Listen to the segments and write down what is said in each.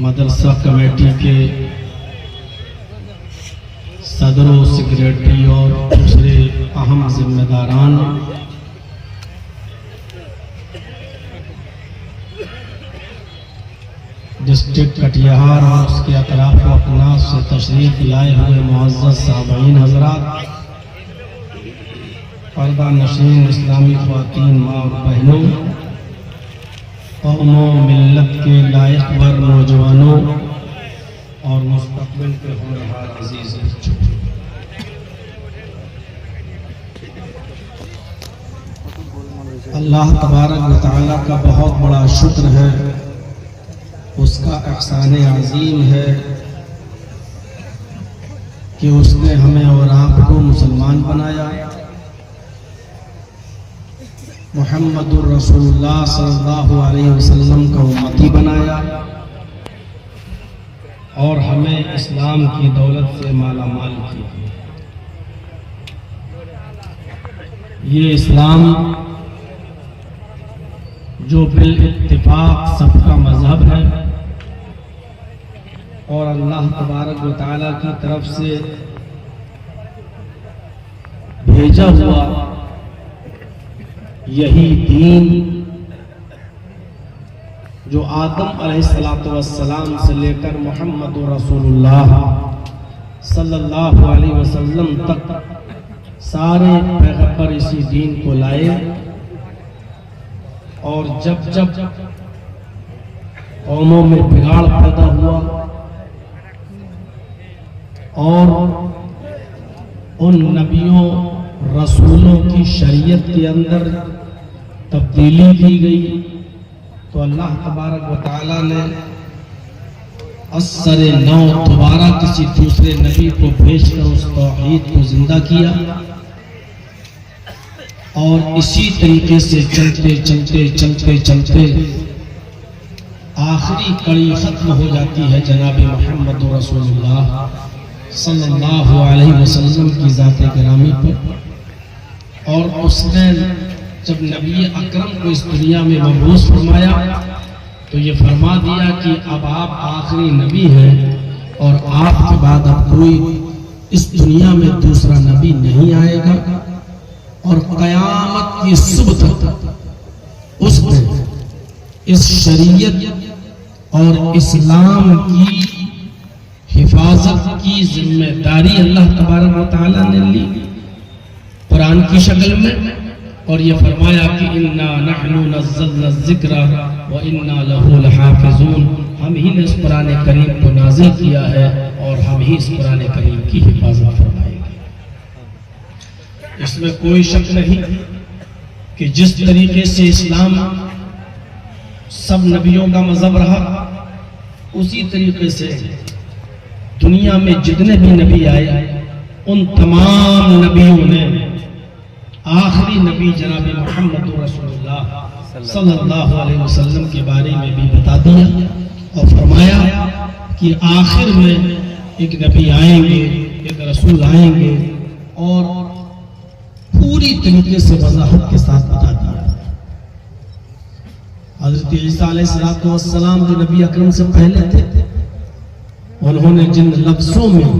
मदरसा committee के सदर, secretary और दूसरे अहम जिम्मेदारान, डिस्ट्रिक्ट कटिहार और उसके अतराफ व अकनास से तशरीफ लाए हुए मुअज़्ज़ज़ सामईन हज़रात, पर्दा नशीन इस्लामी ख़वातीन, माँ और बहनों, कौमों मिल्लत के लायक वर नौजवानों और मुस्तक़बिल के होनहार अज़ीज़ बच्चों, अल्लाह तबारक व तआला का बहुत बड़ा शुक्र है, उसका एहसान अज़ीम है कि उसने हमें और आपको मुसलमान बनाया, मुहम्मदुर रसूलुल्लाह सल्लल्लाहु अलैहि वसल्लम का उम्मती बनाया और हमें इस्लाम की दौलत से माला माल किया। ये इस्लाम जो बिल इत्तिफाक सबका मजहब है और अल्लाह तबारक व तआला की तरफ से भेजा हुआ यही दीन जो आदम अलैहिस्सलातु वस्सलाम से लेकर मुहम्मद रसूलुल्लाह सल्लल्लाहु अलैहि वसल्लम तक सारे पैगंबर इसी दीन को लाए और जब जब कौमों में बिगाड़ पैदा हुआ और उन नबियों रसूलों की शरीयत के अंदर तब्दीली की गई तो अल्लाह तबारक व तआला ने असरे नौ दोबारा किसी दूसरे नबी को भेजकर उस तौहीद को जिंदा किया और इसी तरीके से चलते चलते चलते चलते आखिरी कड़ी खत्म हो जाती है जनाब मुहम्मद रसूलुल्लाह सल्लल्लाहु अलैहि वसल्लम की ज़ात गिरामी पर। और उसने जब नबी अकरम को इस दुनिया में मबूस फरमाया तो ये फरमा दिया कि अब आप आखिरी नबी हैं और आपके बाद अब कोई इस दुनिया में दूसरा नबी नहीं आएगा और क़यामत की सुबह तक उस दिन इस शरीयत और इस्लाम की हिफाजत की जिम्मेदारी अल्लाह तबारक व तआला ने ली कुरान की शक्ल में और ये फरमाया कि इन्ना नहनु नज़्ज़लना ज़िक्रा व इन्ना लहु लहाफ़िज़ून, हम ही ने इस कुरान करीम को नाज़िल किया है और हम ही इस कुरान करीम की हिफाजत फरमाएंगे। इसमें कोई शक नहीं कि जिस तरीके से इस्लाम सब नबियों का मज़हब रहा उसी तरीके से दुनिया में जितने भी नबी आए उन तमाम नबियों ने आखिरी नबी जनाब मुहम्मद रसूलुल्लाह सल्लल्लाहु अलैहि वसल्लम के बारे में भी बता दिया और फरमाया कि आखिर में एक नबी आएंगे, एक रसूल आएंगे और पूरी तरीके से वजाहत के साथ बता दिया। हज़रत ईसा अलैहिस्सलातु वस्सलाम जो नबी अकरम से पहले थे उन्होंने जिन लफ्जों में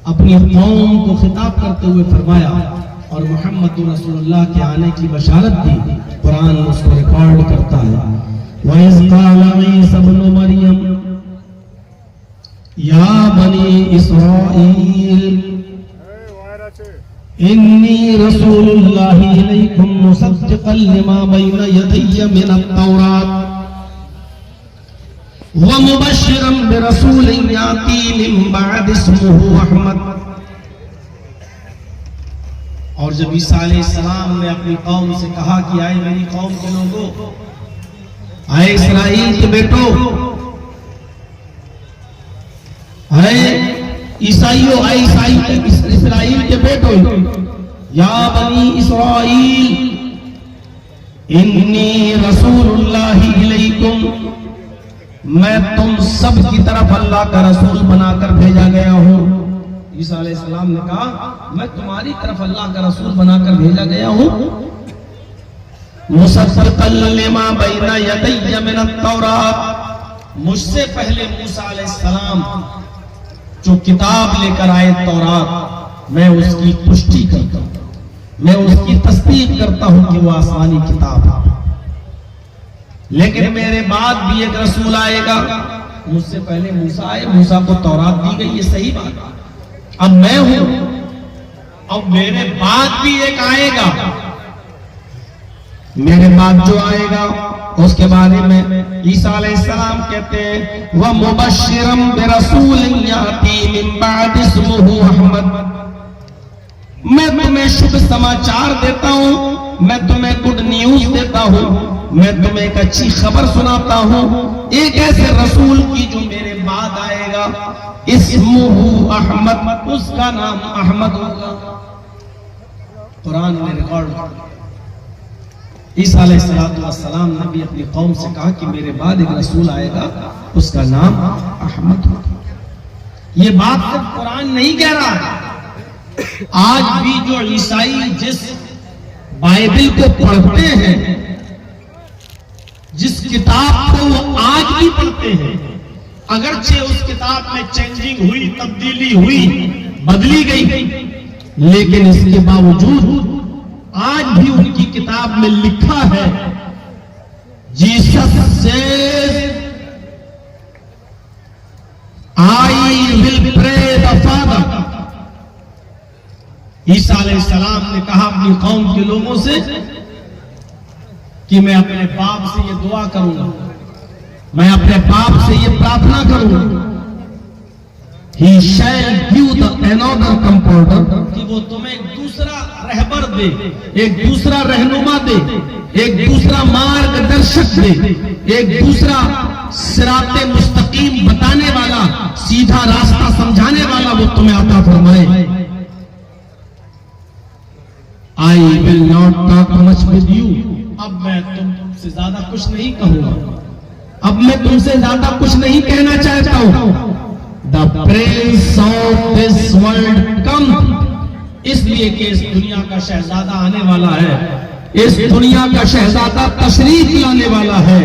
अपनी कौम को खिताब करते हुए फरमाया और मोहम्मद रसूलुल्लाह के आने की बशारत दी, कुरान उसको रिकॉर्ड करता है। वइज़ क़ाल ईसा इब्न मरियम या बनी इस्राईल इन्नी रसूलुल्लाहि इलैकुम मुसद्दिक़न लिमा बैन यदैया मिनत-तौरात व मुबश्शिरन बिरसूलिन याती मिन बअद इस्मुहु अहमद। और जब ईसा अलैहिस्सलाम ने अपनी कौम से कहा कि आए मेरी कौम के लोगों, आए इस्राइल के बेटो, आए ईसाइयों, आए इस्राइल के बेटो, या बनी इस्राइल इन्नी रसूलुल्लाहि इलैकुम, मैं तुम सब की तरफ अल्लाह का रसूल बनाकर भेजा गया हूँ। ईसा अलैहिस्सलाम ने कहा मैं तुम्हारी तरफ अल्लाह का रसूल बनाकर भेजा गया हूँ। मुसद्दिक़न लिमा बैना यदैया मिनत-तौरात, मुझसे पहले मूसा अलैहिस्सलाम जो किताब लेकर आए तौरात, मैं उसकी पुष्टि करता हूं, मैं उसकी तस्दीक करता हूं कि वो आसमानी किताब है। लेकिन मेरे बाद भी एक रसूल आएगा। मुझसे पहले मूसा आए, मूसा को तौरात दी गई, ये सही बात। अब मैं हूं, अब मेरे बाद भी एक आएगा। मेरे बाद जो आएगा उसके बारे में ईसा अलैहिस्सलाम कहते हैं व मुबश्शिरम बिरसूलिन याती मिन बाद इस्मुहु अहमद, मैं तुम्हें शुभ समाचार देता हूं, मैं तुम्हें गुड न्यूज देता हूं, मैं तुम्हें एक अच्छी खबर सुनाता हूं, एक ऐसे रसूल की जो मेरे बाद आएगा, इस्मुहु अहमद, उसका नाम अहमद होगा। कुरान में रिकॉर्ड, ईसा अलैहिस्सलाम ने भी अपनी कौम से कहा कि मेरे बाद एक रसूल आएगा, उसका नाम अहमद होगा। ये बात सिर्फ कुरान नहीं कह रहा है, आज भी जो ईसाई जिस बाइबल को पढ़ते हैं, जिस किताब को वो आज भी पढ़ते हैं, अगरचे उस किताब में चेंजिंग हुई, तब्दीली हुई, बदली गई, लेकिन इसके बावजूद आज भी उनकी किताब में लिखा है Jesus says I will pray the father. ईसा अलैहिस्सलाम ने कहा अपनी कौम के लोगों से कि मैं अपने बाप से ये दुआ करूंगा, मैं अपने बाप से ये प्रार्थना करूंगा, He shall give the another comforter, कि वो तुम्हें एक दूसरा रहबर दे, एक दूसरा रहनुमा दे, एक दूसरा मार्गदर्शक दे, एक दूसरा सिराते मुस्तकीम बताने वाला, सीधा रास्ता समझाने वाला वो तुम्हें अता फरमाए। I will not talk much with you, अब मैं तुमसे ज्यादा कुछ नहीं कहूंगा, अब मैं तुमसे ज्यादा कुछ नहीं कहना चाहता हूं। The prince of this world come, इसलिए कि इस दुनिया का शहजादा आने वाला है, इस दुनिया का शहजादा तशरीफ लाने वाला है।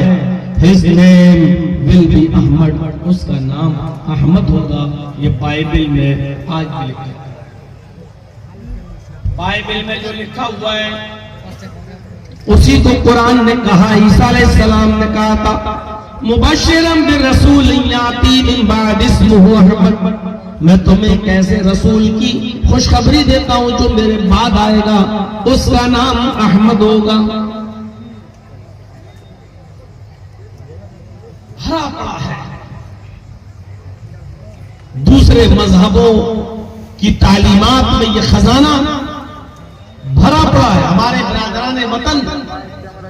His name will be Ahmad, उसका नाम अहमद होगा। ये बाइबल में आज भी लिखा है, बाइबल में जो लिखा हुआ है उसी को कुरान ने कहा। ईसा अलैहिस्सलाम ने कहा था मुबश्शिरम बिरसूलिन याती मिन बाद इस्मुहु अहमद, मैं तुम्हें कैसे रसूल की खुशखबरी देता हूं जो मेरे बाद आएगा, उसका नाम अहमद होगा। भरा पड़ा है दूसरे मजहबों की तालीमात में, यह खजाना भरा पड़ा है। हमारे बिरादरान वतन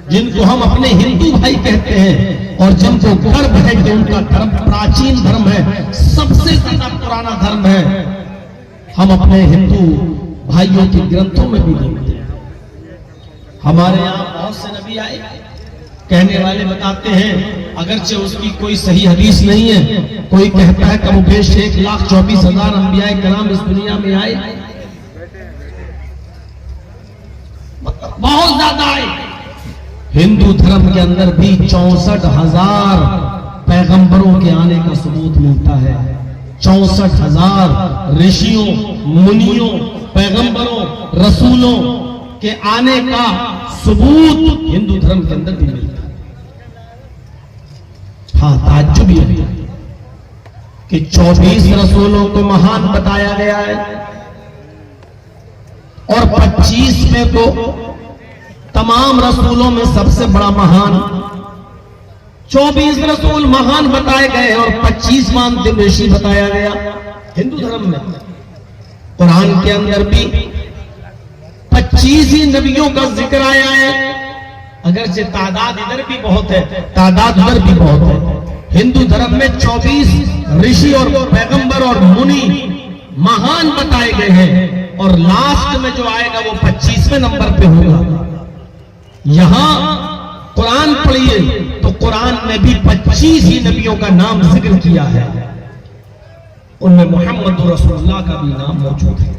जिनको हम अपने हिंदू भाई कहते हैं और जिनको गर्व है कि उनका धर्म प्राचीन धर्म है, सबसे ज्यादा पुराना धर्म है, हम अपने हिंदू भाइयों के ग्रंथों में भी देखते हैं। हमारे यहाँ बहुत से नबी आए, कहने वाले बताते हैं अगरचे उसकी कोई सही हदीस नहीं है, कोई कहता है कमोबेश 1,24,000 अंबियाए कराम इस दुनिया में आए, बहुत ज्यादा आए। हिंदू धर्म के अंदर भी 64,000 पैगंबरों के आने का सबूत मिलता है। 64,000 ऋषियों, मुनियों, पैगंबरों, रसूलों के आने का सबूत हिंदू धर्म के अंदर भी मिलता है। हाँ, ताज्जुब ये है कि 24 रसूलों को महान बताया गया है और 25 में तो तमाम रसूलों में सबसे बड़ा महान, 24 रसूल महान बताए गए और 25वां अंतिम ऋषि बताया गया। हिंदू धर्म में कुरान के अंदर भी 25 ही नबियों का जिक्र आया है, अगरचे तादाद इधर भी बहुत है, तादाद उधर भी बहुत है। हिंदू धर्म में 24 ऋषि और पैगंबर और मुनि महान बताए गए हैं और लास्ट में जो आएगा वो 25वें नंबर पे होगा। यहां कुरान पढ़िए तो कुरान में भी 25 ही नबियों का नाम जिक्र किया है, उनमें मोहम्मद रसूलुल्लाह का भी नाम मौजूद है।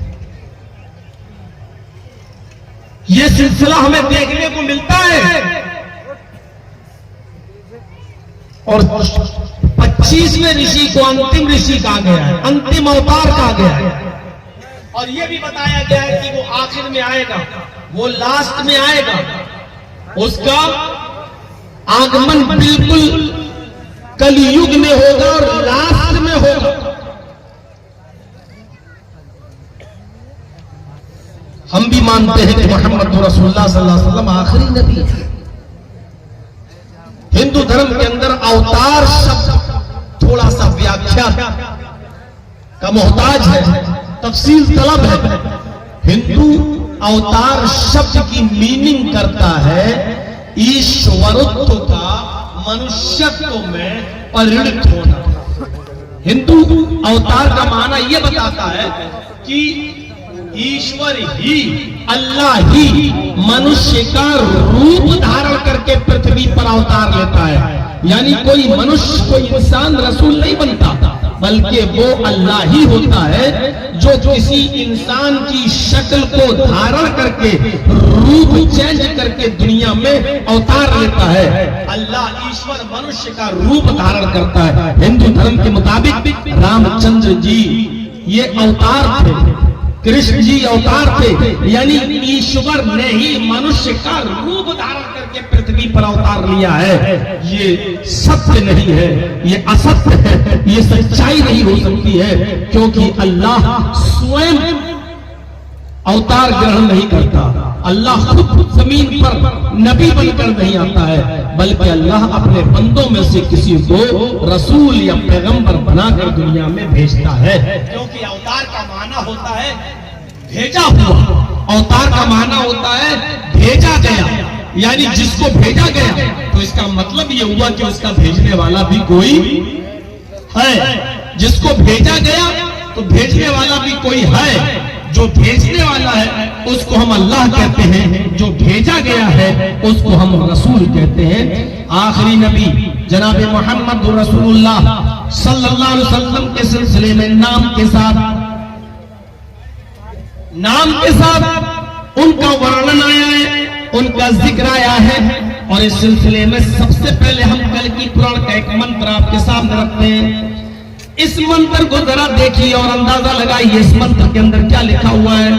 यह सिलसिला हमें देखने को मिलता है और 25वें ऋषि को अंतिम ऋषि कहा गया है, अंतिम अवतार कहा गया है। और यह भी बताया गया है कि वो आखिर में आएगा, वो लास्ट में आएगा, उसका आगमन बिल्कुल कलयुग में होगा और लास्ट में होगा। हम भी मानते हैं कि मोहम्मद रसूलुल्लाह सल्लल्लाहु अलैहि वसल्लम आखिरी नबी है। हिंदू धर्म के अंदर अवतार शब्द थोड़ा सा व्याख्या का मोहताज है, तफसील तलब है। हिंदू अवतार शब्द की मीनिंग करता है ईश्वरत्व का मनुष्यत्व में परिणत होना। हिंदू अवतार का माना यह बताता है कि ईश्वर ही, अल्लाह ही मनुष्य का रूप धारण करके पृथ्वी पर अवतार लेता है। यानी कोई मनुष्य, कोई इंसान रसूल नहीं बनता, बल्कि वो अल्लाह ही होता है जो किसी इंसान की शक्ल को धारण करके, रूप चेंज करके दुनिया में अवतार लेता है। अल्लाह ईश्वर मनुष्य का रूप धारण करता है। हिंदू धर्म के मुताबिक रामचंद्र जी ये अवतार थे, कृष्ण जी अवतार थे, यानी ईश्वर ने ही मनुष्य का रूप धारण करके पृथ्वी पर अवतार लिया है। ये सत्य नहीं है, ये असत्य है, ये सच्चाई नहीं हो सकती है, क्योंकि अल्लाह स्वयं अवतार ग्रहण नहीं करता। अल्लाह खुद जमीन पर नबी बनकर नहीं आता है, बल्कि अल्लाह अपने बंदों में से किसी को रसूल या पैगंबर बनाकर दुनिया में भेजता है। क्योंकि अवतार का माना होता है भेजा हुआ, अवतार का माना होता है भेजा गया, यानी जिसको भेजा गया। तो इसका मतलब ये हुआ कि उसका भेजने वाला भी कोई है। जिसको भेजा गया तो भेजने वाला भी कोई है। जो भेजने वाला है उसको हम अल्लाह कहते हैं, जो भेजा गया है उसको हम रसूल कहते हैं। आखिरी नबी जनाब मोहम्मद रसूलुल्लाह सल्लल्लाहु अलैहि वसल्लम के सिलसिले में नाम के साथ उनका वर्णन आया है, उनका जिक्र आया है। और इस सिलसिले में सबसे पहले हम कल की पुराण का एक मंत्र आपके सामने रखते हैं। इस मंत्र को जरा देखिए और अंदाजा लगाइए इस मंत्र के अंदर क्या लिखा हुआ है।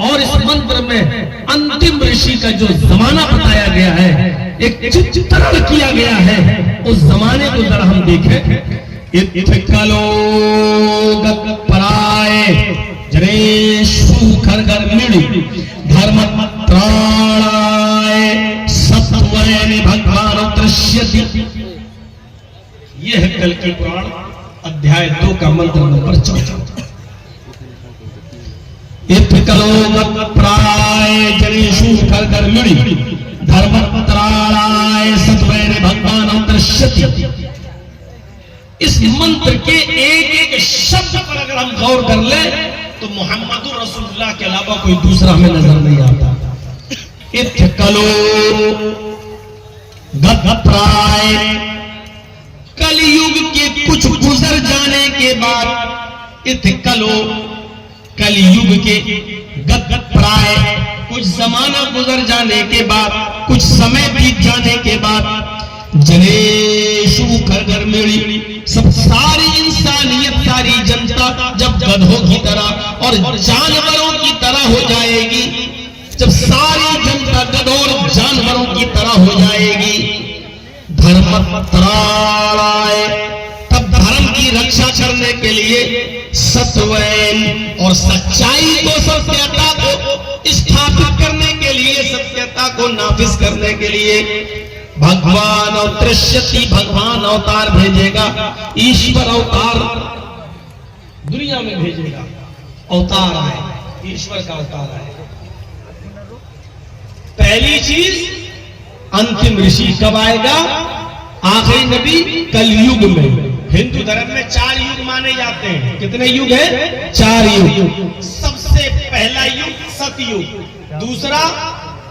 और इस मंत्र में अंतिम ऋषि का जो जमाना बताया गया है, एक चित्रण किया गया है, उस जमाने को जरा हम देखें। इत्थकलो गत्पराय जनेषु खरगर्मिणि धर्मत्राणाय सत्वरेण भगवान दृश्यति। यह है कल की पुराण अध्याय 2 का मंत्र नंबर 14। प्राय जनेषु खरगर्मिणि धर्मत्राणाय सत्वरेण भगवान दृश्यति। इस मंत्र के एक एक शब्द पर अगर हम गौर कर ले तो मोहम्मद रसूलुल्लाह के अलावा कोई दूसरा हमें नजर नहीं आता। इत्थकलो गत्प्राय, कलयुग के कुछ गुजर जाने के बाद, इत्थकलो कलयुग के गत्प्राय, कुछ जमाना गुजर जाने के बाद, कुछ समय बीत जाने के बाद, जनेषु खरगर्मिणि, सब सारी इंसानियत, सारी जनता जब गधों की तरह और जानवरों की तरह हो जाएगी, जब सारी जनता गधों और जानवरों की तरह हो जाएगी, धर्मत्राणाय, तब धर्म की रक्षा करने के लिए सत्वैन और सच्चाई को, सत्यता को स्थापित करने के लिए, सत्यता को नाफिज करने के लिए भगवान अवतरिष्यति, भगवान अवतार भेजेगा, ईश्वर अवतार दुनिया में भेजेगा। अवतार आए, ईश्वर का अवतार आए। पहली चीज अंतिम ऋषि कब आएगा? आखिरी नबी कलयुग में। हिंदू धर्म में 4 युग माने जाते हैं। कितने युग है? 4 युग। सबसे पहला युग सतयुग, दूसरा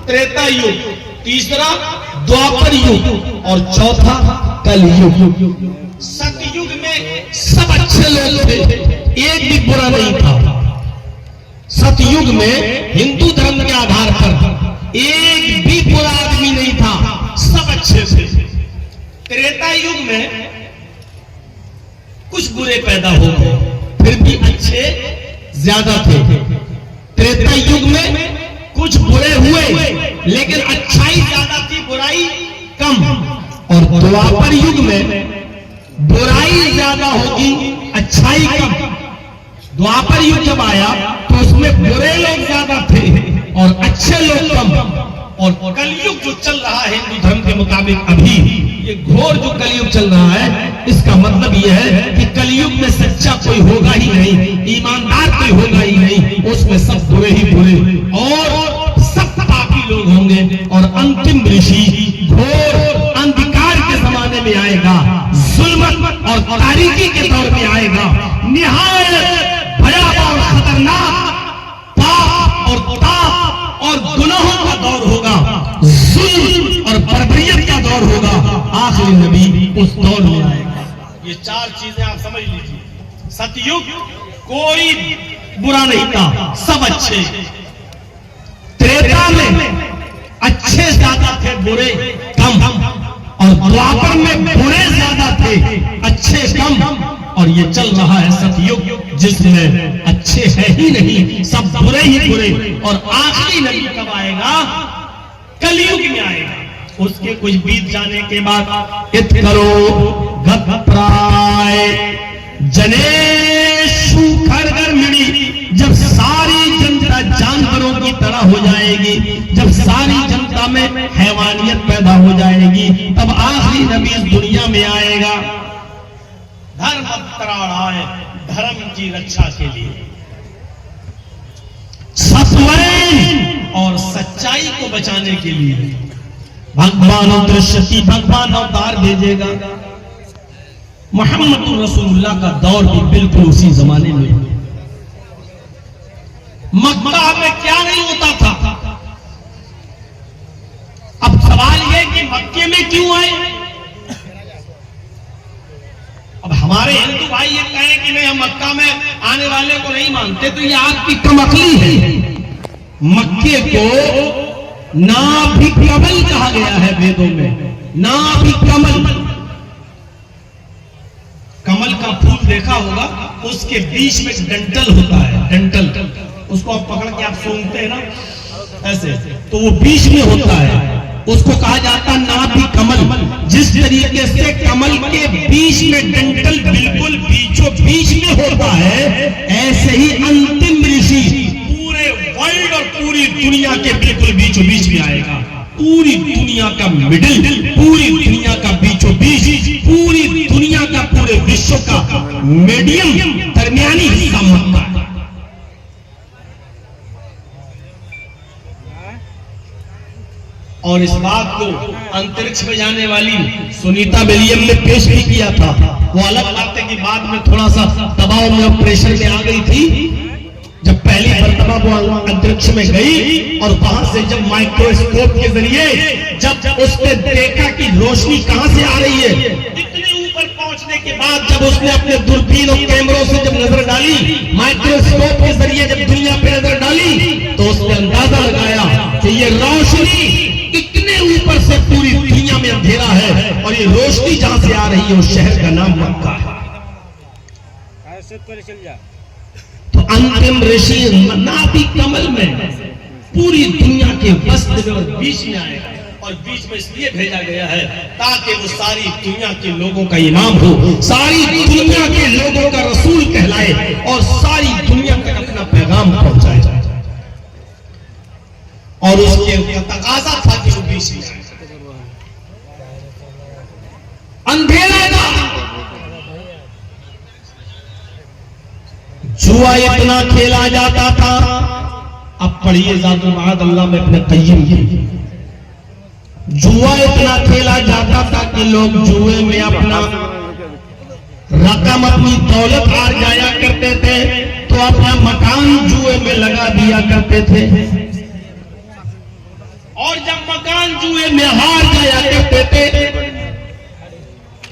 त्रेता युग, तीसरा द्वापर युग और चौथा कलयुग। सतयुग में सब अच्छे लोग थे, एक भी बुरा नहीं था। सतयुग में हिंदू धर्म के आधार पर एक भी बुरा आदमी नहीं था, सब अच्छे थे। त्रेता युग में बुरे पैदा हो गए, फिर भी अच्छे ज्यादा थे। त्रेता युग में कुछ बुरे हुए लेकिन अच्छाई ज्यादा थी, बुराई कम। और द्वापर युग में बुराई ज्यादा होगी, अच्छाई कम। द्वापर युग जब आया तो उसमें बुरे लोग ज्यादा थे और अच्छे लोग कम। और कलयुग जो चल रहा है हिंदू धर्म के मुताबिक अभी, ये घोर जो कलयुग चल रहा है, इसका मतलब यह है कि कलयुग में सच्चा कोई होगा ही नहीं, ईमानदार कोई होगा ही नहीं, उसमें सब बुरे ही बुरे और सब पापी लोग होंगे। और अंतिम ऋषि घोर अंधकार के जमाने में आएगा, जुल्मत और तारीकी के दौर में आएगा, निहायत भयावह और खतरनाक पाप और ताप और गुनाहों का दौर होगा, जुल्म और बर्बरियत का दौर होगा। आखिरी नबी उस दौर में आएगा। ये चार चीजें आप समझ लीजिए। सतयुग कोई बुरा नहीं था, सब अच्छे। त्रेता में अच्छे ज्यादा थे, बुरे कम। और द्वापर में बुरे ज्यादा थे, अच्छे कम। और ये चल रहा है सतयुग, जिसमें अच्छे है ही नहीं, सब बुरे ही बुरे। और आखिरी नबी कब आएगा? कलयुग में आएगा। उसके कुछ बीत जाने के बाद इत करो गत प्राय जनेशु खरगर मिड़ी, जब सारी जनता जानवरों की तरह हो जाएगी, जब सारी जनता में हैवानियत पैदा हो जाएगी, तब आखिरी नबी इस दुनिया में आएगा। धर्म त्राणाय, धर्म की रक्षा के लिए, सत्वैन और सच्चाई को बचाने के लिए भगवान दृश्यति, भगवान अवतार भेजेगा। मोहम्मद रसूलुल्लाह का दौर भी बिल्कुल उसी जमाने में। मक्का में क्या नहीं होता था। अब सवाल यह कि मक्के में क्यों आए? अब हमारे हिंदू भाई ये कहें कि नहीं हम मक्का में आने वाले को नहीं मानते, तो ये आपकी कमअक्ली है। मक्के को नाभिकमल कहा गया है वेदों में। नाभिकमल, कमल का फूल देखा होगा, उसके बीच में डंटल होता है, डंटल, उसको आप पकड़ के आप सूंघते हैं ना ऐसे, तो वो बीच में होता है, उसको कहा जाता है नाभिकमल। जिस तरीके से कमल के बीच में डंटल बिल्कुल बीचों बीच में होता है, ऐसे ही अंतिम ऋषि पूरे वर्ल्ड और पूरी दुनिया के बिल्कुल बीचों बीच में आएगा। पूरी दुनिया का मिडिल, पूरी दुनिया का बीचों बीच, पूरी दुनिया का, पूरे विश्व का मीडियम, दरमियानी हिस्सा मक्का है। और इस बात को अंतरिक्ष में जाने वाली सुनीता विलियम ने पेश भी किया था। वो अलग बात है कि बाद में थोड़ा सा दबाव में और प्रेशर में आ गई थी। जब पहली मर्तबा वो अंतरिक्ष में गई और वहां से जब माइक्रोस्कोप के जरिए जब उसने देखा कि रोशनी कहां से आ रही है, इतने ऊपर पहुंचने के बाद जब उसने अपने दूरबीन और कैमरों से जब नजर डाली, माइक्रोस्कोप के जरिए जब दुनिया पे नजर डाली, तो उसने अंदाजा लगाया कि ये रोशनी इतने ऊपर से पूरी दुनिया में अंधेरा है और ये रोशनी जहां से आ रही है उस शहर का नाम मक्का है। तो अंतिम ऋषि नाभिकमल में पूरी दुनिया के वस्त्र में और बीच में आएगा। और बीच में इसलिए भेजा गया है ताकि वो सारी दुनिया के लोगों का इमाम हो, सारी दुनिया के लोगों का रसूल कहलाए और सारी दुनिया तक अपना पैगाम पहुंचाए। और उसके तकाजा था कि वो बीच में आए। अंधेरा था, जुआ इतना खेला जाता था। अब पढ़िए ज़ातुल मआद अल्लाह में अपने क़य्यिम की, जुआ इतना खेला जाता था कि लोग जुए में अपना रकम, अपनी दौलत हार जाया करते थे, तो अपना मकान जुए में लगा दिया करते थे। और जब मकान जुए में हार जाया करते थे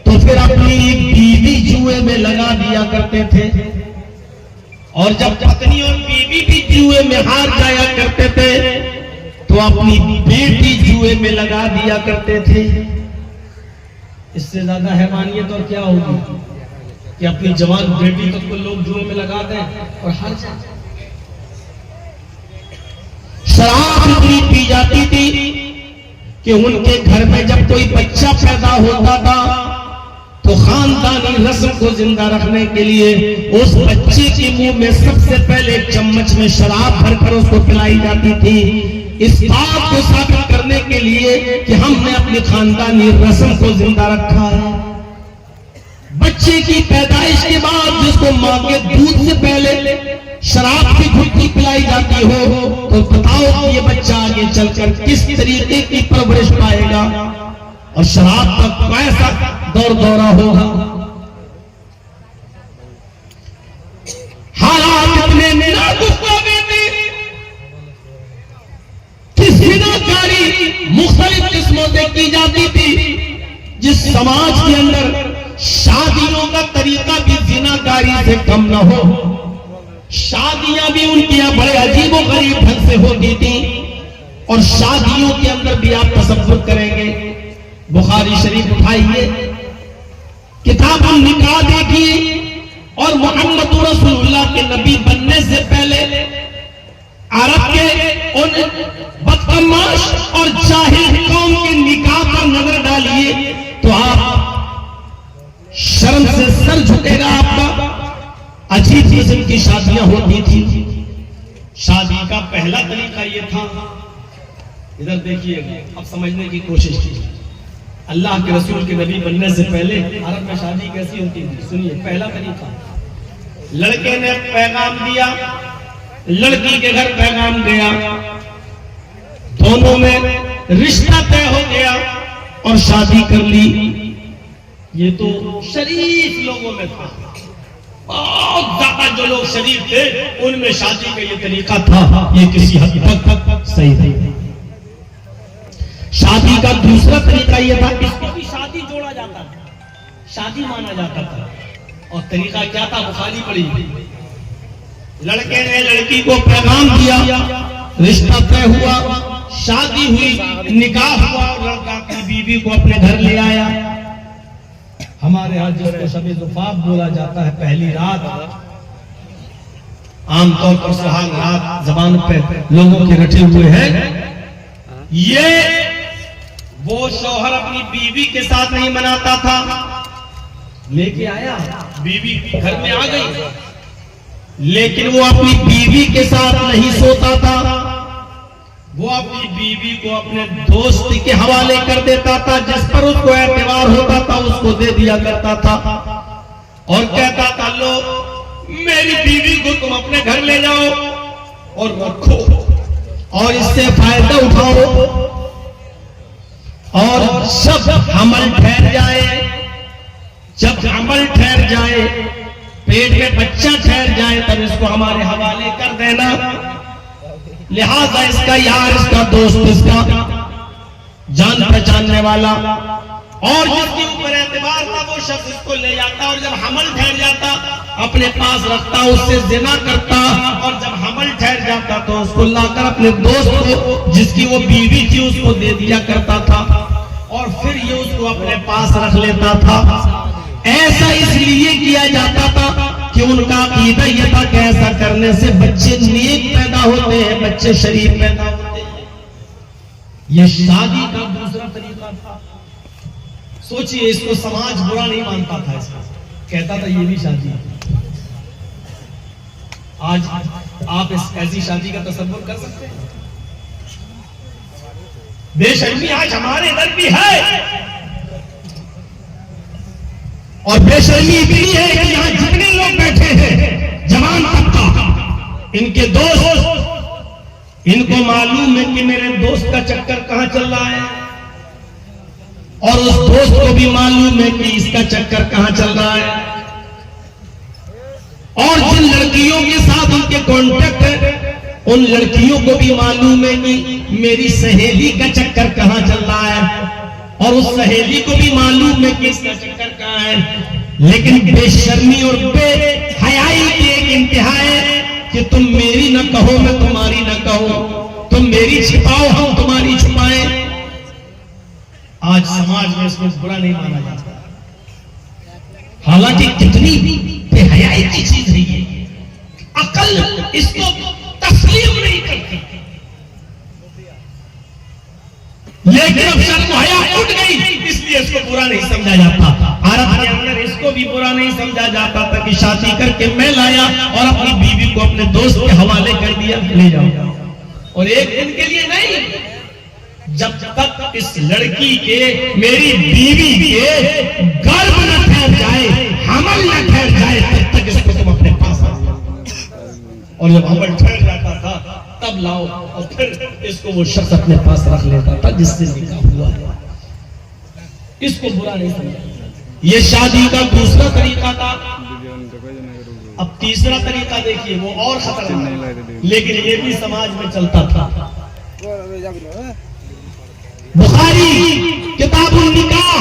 तो फिर अपनी बीवी जुए में लगा दिया करते थे। और जब पत्नी और बीवी भी जुए में हार जाया करते थे तो अपनी बेटी जुए में लगा दिया करते थे। इससे ज्यादा हैवानियत और क्या होगी कि अपनी जवान बेटी तक को लोग जुए में लगा दें और हार जाए। शराब इतनी पी जाती थी कि उनके घर में जब कोई बच्चा पैदा होता था तो खानदानी रस्म को जिंदा रखने के लिए उस बच्चे के मुंह में सबसे पहले चम्मच में शराब भरकर उसको पिलाई जाती थी, इस बात को साबित करने के लिए कि हमने अपनी खानदानी रस्म को जिंदा रखा है। बच्चे की पैदाइश के बाद जिसको मां के दूध से पहले शराब की घुट्टी पिलाई जाती हो तो बताओ कि ये बच्चा आगे चलकर किस तरीके की परवरिश पाएगा और शराब का कैसा दौर दौरा होगा। हालात इतने नाजुक हो गए थे कि ज़िनाकारी मुख्तलिफ किस्मों से की जाती थी। जिस समाज के अंदर शादियों का तरीका भी ज़िनाकारी से कम न हो, शादियां भी उनके यहाँ बड़े अजीबो गरीब ढंग से होती थी। और शादियों के अंदर भी आप तसव्वुर करेंगे, बुखारी शरीफ उठाइए, किताब निकाह देखिए और मोहम्मद रसूलुल्लाह के नबी बनने से पहले अरब के उन बदतमाश और जाहिल कौम के निकाह पर नजर डालिए तो आप शर्म से सर झुकेगा आपका। अजीब किस्म की शादियां होती थी। शादी का पहला तरीका यह था, इधर देखिएगा, अब समझने की कोशिश कीजिए। अल्लाह के रसूल के नबी बनने से पहले अरब में शादी कैसी होती थी? सुनिए, पहला तरीका, लड़के ने पैगाम दिया, लड़की के घर पैगाम गया, दोनों में रिश्ता तय हो गया और शादी कर ली। ये तो शरीफ लोगों में था, बहुत ज्यादा जो लोग शरीफ थे उनमें शादी का ये तरीका था। ये किसी हद तक सही था। शादी का दूसरा तरीका यह था, इसको भी शादी जोड़ा जाता था, शादी माना जाता था। और तरीका क्या था? बुखारी पड़ी, लड़के ने लड़की को पैगाम दिया, रिश्ता तय हुआ, शादी हुई, निकाह हुआ और लड़का अपनी बीवी को अपने घर ले आया। हमारे यहाँ जिसको शबे ज़ुफ़ाफ बोला जाता है, पहली रात, आमतौर पर सुहाग रात जबान पे लोगों के रटे हुए हैं। ये वो शौहर अपनी बीवी के साथ नहीं मनाता था, लेके आया, बीवी घर में आ गई, लेकिन वो अपनी बीवी के साथ नहीं सोता था। वो अपनी बीवी को अपने दोस्त के हवाले कर देता था, जिस पर उसको एतबार होता था उसको दे दिया करता था और कहता था, लो मेरी बीवी को तुम अपने घर ले जाओ और रखो और इससे फायदा उठाओ, और जब हमल ठहर जाए, जब हमल ठहर जाए, पेट में बच्चा ठहर जाए, तब इसको हमारे हवाले कर देना। लिहाजा इसका यार, इसका दोस्त, इसका जान पहचानने वाला और जिसके ऊपर एतबार था वो शख्स इसको ले जाता और जब हमल ठहर जाता अपने पास रखता, उससे जिना करता और जब हमल ठहर जाता तो उसको लाकर अपने दोस्त को, जिसकी वो बीवी थी, उसको दे दिया करता था और फिर ये उसको अपने पास रख लेता था। ऐसा इसलिए किया जाता था कि उनका अकीदा यह था कि ऐसा करने से बच्चे नेक पैदा होते हैं, बच्चे शरीफ पैदा होते हैं। ये शादी का दूसरा तरीका था। सोचिए, इसको समाज बुरा नहीं मानता था, इसका कहता था ये भी शादी है। आज आप ऐसी शादी का तसव्वुर कर सकते हैं? बेशर्मी आज हमारे इधर भी है और बेशर्मी भी है कि यहाँ जितने लोग बैठे हैं जवान तबका, इनके दोस्त, इनको मालूम है कि मेरे दोस्त का चक्कर कहां चल रहा है और उस दोस्त को भी मालूम है कि इसका चक्कर कहां चल रहा है। और जिन लड़कियों के साथ उनके कॉन्टेक्ट है उन लड़कियों को भी मालूम है कि मेरी सहेली का चक्कर कहां चल रहा है और उस सहेली को भी मालूम है कि इसका चक्कर कहां है। लेकिन बेशर्मी और बेहयाई की एक इंतहा है कि तुम मेरी न कहो मैं तुम्हारी न कहूं, तुम मेरी छिपाओ हम तुम्हारी छुपाएं। आज समाज में इसको बुरा नहीं माना जाता। हालांकि कितनी बेहयाई की चीज है ये, अकल इसको तस्लीम नहीं करती, लेकिन अब शर्म हया उठ गई, इसलिए इसको बुरा नहीं समझा जाता। भारत के अंदर इसको भी बुरा नहीं समझा जाता था कि शादी करके मैं लाया और अपनी बीवी को अपने दोस्त के हवाले कर दिया, ले जाओ। और एक दिन के लिए नहीं, जब तक इस लड़की के, मेरी बीवी के गर्भ न ठहर जाए, हमल न ठहर जाए, तब तक इसको तुम अपने पास आओ। और जब हमल ठहर जाता था तब लाओ, और फिर इसको वो शख्स अपने पास रख लेता था जिससे निकाह हुआ है। इसको बुरा नहीं समझा। ये शादी का दूसरा तरीका था। अब तीसरा तरीका देखिए, वो और खतरनाक, लेकिन ये भी समाज में चलता था। बुखारी किताबुल निकाह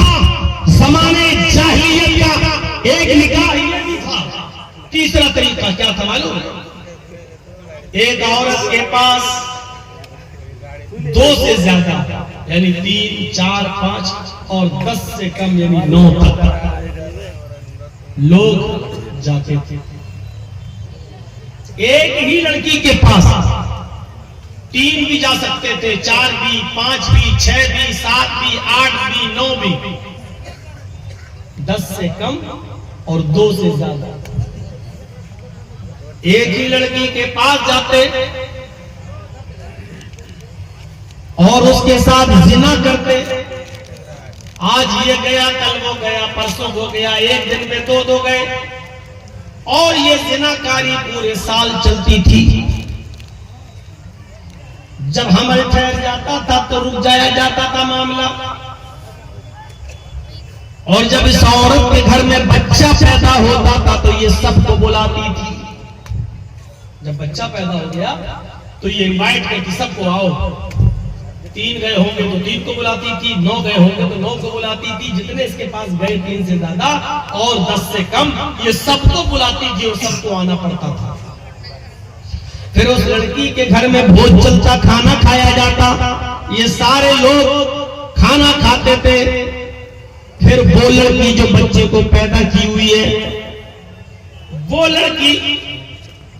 ज़माने जाहिलियत का एक निकाह ये भी था। तीसरा तरीका क्या था मालूम? एक औरत के पास 2 से ज्यादा, यानी 3, 4, 5 और 10 से कम यानी 9 तक लोग जाते थे। एक ही लड़की के पास 3 भी जा सकते थे, 4 भी, 5 भी, 6 भी, 7 भी, 8 भी, 9 भी, 10 से कम और 2 से ज्यादा। एक ही लड़की के पास जाते और उसके साथ जिना करते। आज ये गया, कल वो गया, परसों वो गया, एक दिन में 2 गए, और ये जिनाकारी पूरे साल चलती थी। जब हमल ठहर जाता था तो रुक जाया जाता था मामला, और जब इस औरत के घर में बच्चा पैदा होता था तो ये सबको बुलाती थी। जब बच्चा पैदा हो गया तो ये इनवाइट करती, सबको आओ। 3 गए होंगे तो 3 को बुलाती थी, 9 गए होंगे तो 9 को बुलाती थी, जितने इसके पास गए 3 से ज्यादा और 10 से कम, ये सबको बुलाती थी और सबको आना पड़ता था। फिर उस लड़की के घर में भोज चलता, खाना खाया जाता, ये सारे लोग खाना खाते थे। फिर वो लड़की जो बच्चे को पैदा की हुई है, वो लड़की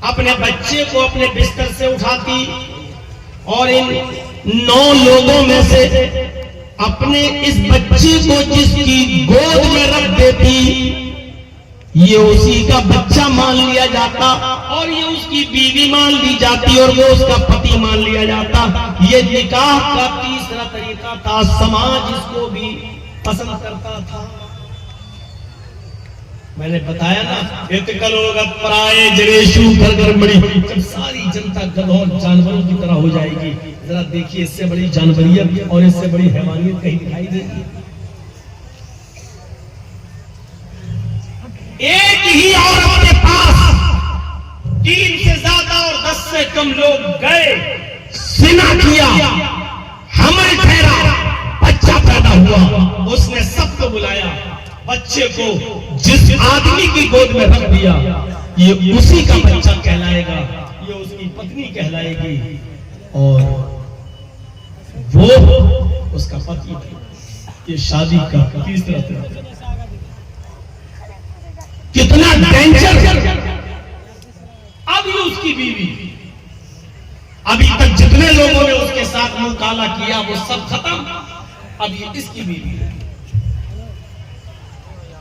अपने बच्चे को अपने बिस्तर से उठाती और इन 9 लोगों में से अपने इस बच्चे को जिसकी गोद में रख देती, ये उसी का बच्चा मान लिया जाता और ये उसकी बीवी मान ली जाती और वो उसका पति मान लिया जाता। ये निकाह का तीसरा तरीका था। समाज इसको भी पसंद करता था। मैंने बताया ना, लोग पराए जरेशु घर घर बड़ी, जब सारी जनता गधों जानवरों की तरह हो जाएगी, जरा देखिए इससे बड़ी जानवरियत और इससे बड़ी हैवानियत कहीं दिखाई देगी? एक ही औरत के पास 3 से ज्यादा और 10 से कम लोग गए, जिना किया, हमल ठहरा, बच्चा पैदा हुआ, उसने सबको बुलाया, बच्चे को जिस आदमी की गोद में रख दिया, ये उसी का बच्चा कहलाएगा, ये उसकी पत्नी कहलाएगी और वो उसका पति। ये शादी का तीसरा तरीका। कितना डेंजर! अब ये उसकी बीवी, अभी तक जितने लोगों ने उसके साथ मुंह काला किया वो सब खत्म, अब ये इसकी बीवी है।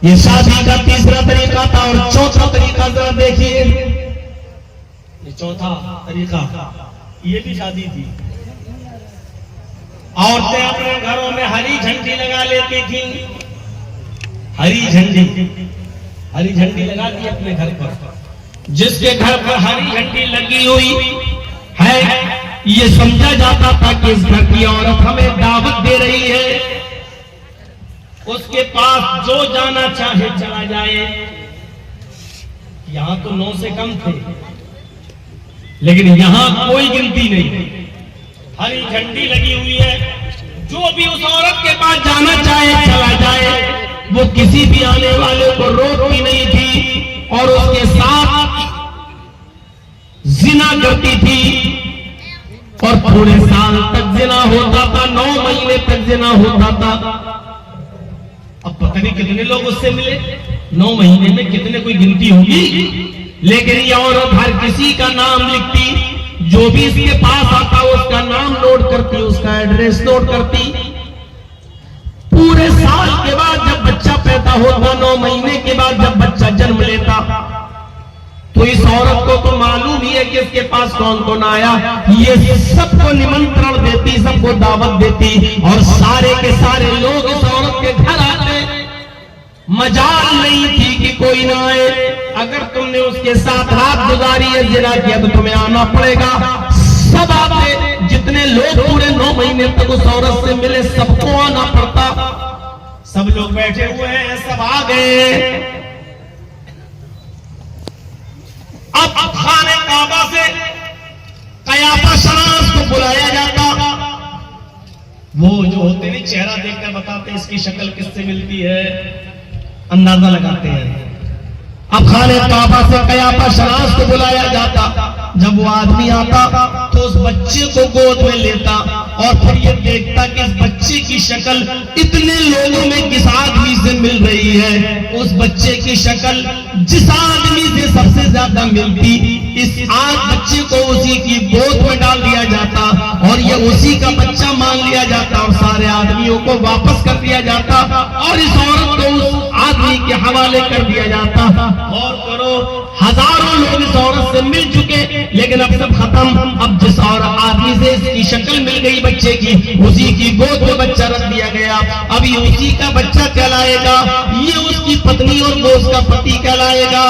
ये शादी का तीसरा तरीका था। और चौथा तरीका जरा देखिए, ये चौथा तरीका, ये भी शादी थी। औरतें अपने घरों में हरी झंडी लगा लेती थी। हरी झंडी लगा दी अपने घर पर। जिसके घर पर हरी झंडी लगी हुई है, ये समझा जाता था कि इस घर की औरत हमें दावत दे रही है, उसके पास जो जाना चाहे चला जाए। यहां तो 9 से कम थे, लेकिन यहां कोई गिनती नहीं। हरी झंडी लगी हुई है, जो भी उस औरत के पास जाना चाहे चला जाए। वो किसी भी आने वाले को रोकती नहीं थी और उसके साथ जिना करती थी। और पूरे साल तक जिना होता था, 9 महीने तक जिना होता था। अब पता नहीं कितने लोग उससे मिले। 9 महीने में कितने कोई गिनती होगी, लेकिन ये औरत हर किसी का नाम लिखती, जो भी इसके पास आता उसका नाम नोट करती, उसका एड्रेस नोट करती। पूरे साल के बाद जब बच्चा पैदा होता, 9 महीने के बाद जब बच्चा जन्म लेता, तो इस औरत को तो मालूम ही है कि इसके पास कौन कौन आया। ये सबको निमंत्रण देती, सबको दावत देती, और सारे के सारे लोग इस औरत के घर आते। मजाल नहीं थी कि कोई ना आए। अगर तुमने उसके साथ रात गुजारी है, जिना किया, तो तुम्हें आना पड़ेगा। सब आते, जितने लोग पूरे 9 महीने तक उस औरत से मिले, सबको आना पड़ता। सब लोग बैठे हुए हैं, सब आ गए। अब खाने काबा से कयाफा शनास को बुलाया जाता। वो जो होते नहीं, चेहरा देखकर बताते इसकी शक्ल किससे मिलती है, अंदाजा लगाते हैं। अब खाने काबा से कयाफा शनास को बुलाया जाता। जब वो आदमी आता तो उस बच्चे को गोद में लेता और फिर ये देखता कि इस बच्चे की शक्ल इतने लोगों में किस आदमी से मिल रही है। उस बच्चे की शक्ल जिस आदमी से सबसे ज्यादा मिलती, इस बच्चे को उसी की गोद में डाल दिया जाता और ये उसी का बच्चा मान लिया जाता और सारे आदमियों को वापस कर दिया जाता और इस औरत को उस आदमी के हवाले कर दिया जाता। और करो, हजारों लोग इस औरत से मिल चुके, लेकिन अब सब खत्म। अब जिस और आदमी से इसकी शक्ल मिल गई बच्चे की, उसी की गोद में बच्चा रख दिया गया। अभी उसी का बच्चा कहलाएगा, ये उसकी पत्नी और वो उसका पति कहलाएगा।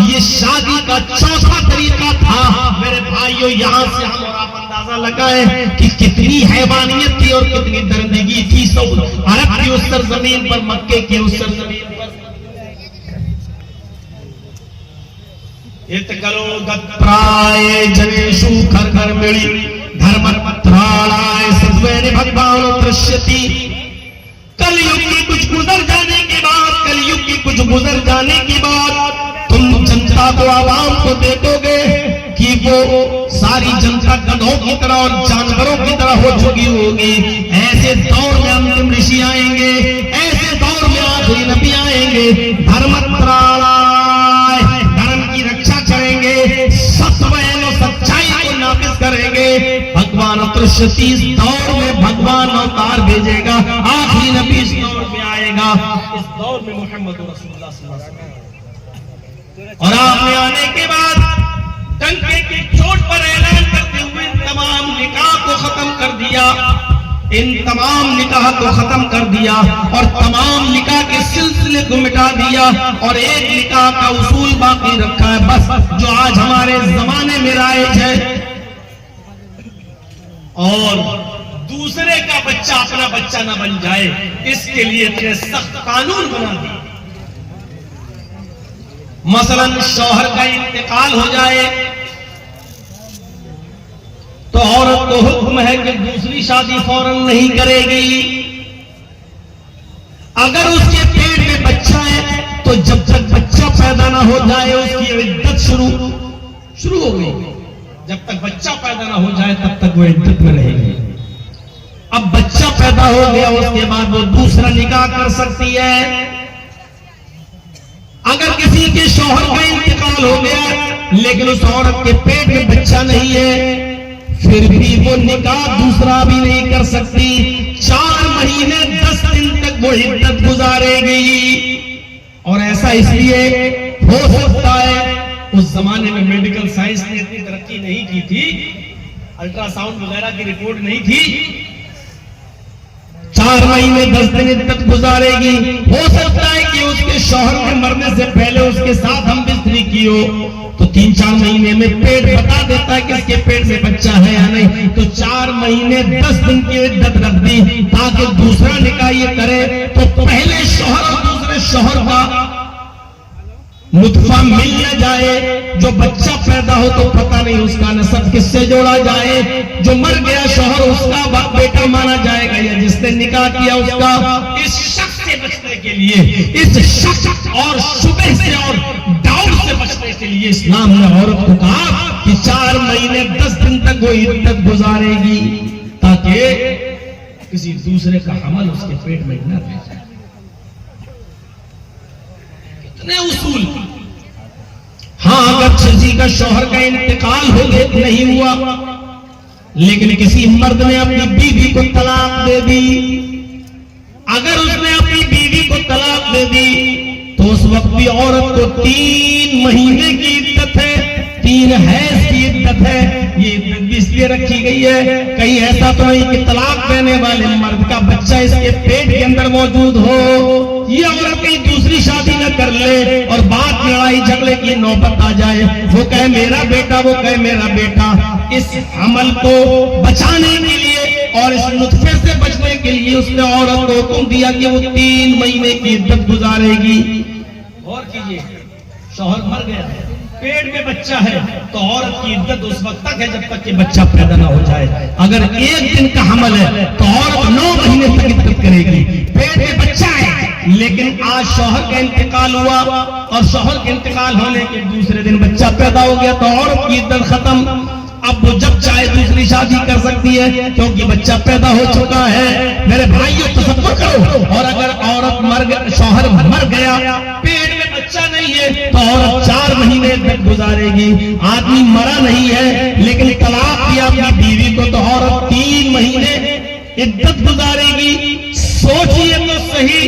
ये शादी का चौथा तरीका था। मेरे भाइयों, यहाँ से हम और आप अंदाजा लगाएं कि कितनी हैवानियत थी और कितनी दर्दगी थी अरब की उस सरजमीन पर, मक्के की उस सरजमीन पर। इतकलो गत्राय जनेषु घर घर मिली धर्मत्राणाय सद्वैन भगवान दृश्यति। कलयुग की कुछ गुजर जाने के बाद, कलयुग की कुछ गुजर जाने के बाद तुम जनता को, आवाम को देखोगे कि वो सारी जनता गधों की तरह और जानवरों की तरह हो चुकी होगी। ऐसे दौर में अंतिम ऋषि आएंगे, ऐसे दौर में आखिरी नबी आएंगे। धर्मत्राणाय, धर्म की रक्षा करेंगे, सत्वैन सच्चाई को नाफिज करेंगे। भगवान दृश्यति, इस दौर में भगवान अवतार भेजेगा, आखिरी नबी इस दौर में आएगा। इस दौर में मोहम्मद रसूलुल्लाह सल्लल्लाहु अलैहि वसल्लम, और आपने आने के बाद डंके की चोट पर ऐलान करते हुए तमाम निकाह को खत्म कर दिया, इन तमाम निकाह को खत्म कर दिया और तमाम निकाह के सिलसिले को मिटा दिया और एक निकाह का उसूल बाकी रखा है, बस जो आज हमारे जमाने में राइज है। और दूसरे का बच्चा अपना बच्चा ना बन जाए, इसके लिए इतने सख्त कानून बना दिए। मसलन शौहर का इंतकाल हो जाए तो औरत को हुक्म है कि दूसरी शादी फौरन नहीं करेगी। अगर उसके पेट में बच्चा है तो जब तक बच्चा पैदा ना हो जाए उसकी इद्दत शुरू हो गई। जब तक बच्चा पैदा ना हो जाए तब तक वो इद्दत में रहेगी। अब बच्चा पैदा हो गया, उसके बाद वो दूसरा निकाह कर सकती है। अगर किसी के शौहर का इंतकाल हो गया लेकिन उस औरत के पेट में बच्चा नहीं है, फिर भी वो निकाह दूसरा भी नहीं कर सकती। 4 महीने 10 दिन तक वो इद्दत गुजारेगी। और ऐसा इसलिए हो सकता है, उस जमाने में मेडिकल साइंस ने इतनी तरक्की नहीं की थी, अल्ट्रासाउंड वगैरह की रिपोर्ट नहीं थी। 4 महीने 10 दिन इद्दत गुजारेगी। हो सकता है कि उसके शौहर के मरने से पहले उसके साथ हम बिस्तरी की हो, तो 3-4 महीने में पेट बता देता है कि इसके पेट में बच्चा है या नहीं, तो 4 महीने 10 दिन की इद्दत रख दी ताकि दूसरा निकाह ये करे तो पहले शौहर और दूसरे शौहर का मुतफा मिल न जाए। जो बच्चा पैदा हो तो पता नहीं उसका नसब किससे जोड़ा जाए। जो मर गया शौहर उसका बेटा माना जाएगा या जिसने निकाह किया उसका। इस शक से बचने के लिए, इस शक और शुबह से और डाउट से बचने के लिए इस्लाम ने औरत को कहा कि 4 महीने 10 दिन तक वो इद्दत गुजारेगी ताकि किसी दूसरे का हमल उसके पेट में न रह जाए। कितने उसूल। हाँ, अगर किसी का शौहर का इंतकाल हो गया नहीं हुआ, लेकिन किसी मर्द ने अपनी बीवी को तलाक दे दी, अगर उसने अपनी बीवी को तलाक दे दी तो उस वक्त भी औरत को 3 महीने की इद्दत है, 3 हैज की इद्दत है। ये इद्दत भी इसलिए रखी गई है, कहीं ऐसा तो नहीं कि तलाक देने वाले मर्द का बच्चा इसके पेट के अंदर मौजूद हो, ये औरत कहीं दूसरी शादी न कर ले और बात लड़ाई झगड़े की नौबत आ जाए, वो कहे मेरा बेटा, वो कहे मेरा बेटा। इस अमल को बचाने के लिए और इस नुत्फे से बचने के लिए उसने औरत को हुक्म दिया कि वो 3 महीने की इद्दत गुजारेगी। और कीजिए, शौहर मर गया, पेट में बच्चा है, तो औरत की इद्दत उस वक्त तक है जब तक कि बच्चा पैदा ना हो जाए। अगर 1 दिन का हमल है तो औरत 9 महीने तक इद्दत करेगी। पेट में बच्चा है, लेकिन आज शौहर का इंतकाल हुआ और शौहर के इंतकाल होने के दूसरे दिन बच्चा पैदा हो गया तो औरत की इद्दत खत्म। अब वो जब चाहे दूसरी शादी कर सकती है, क्योंकि बच्चा पैदा हो चुका है। मेरे भाइयों, तसव्वुर करो, और अगर औरत शौहर मर गया, पेट में बच्चा नहीं है, तो औरत 4 महीने तक गुजारेगी। आदमी मरा नहीं है लेकिन तलाक दिया अपनी बीवी को, तो औरत 3 महीने इद्दत गुजारेगी। सोचिए तो सही,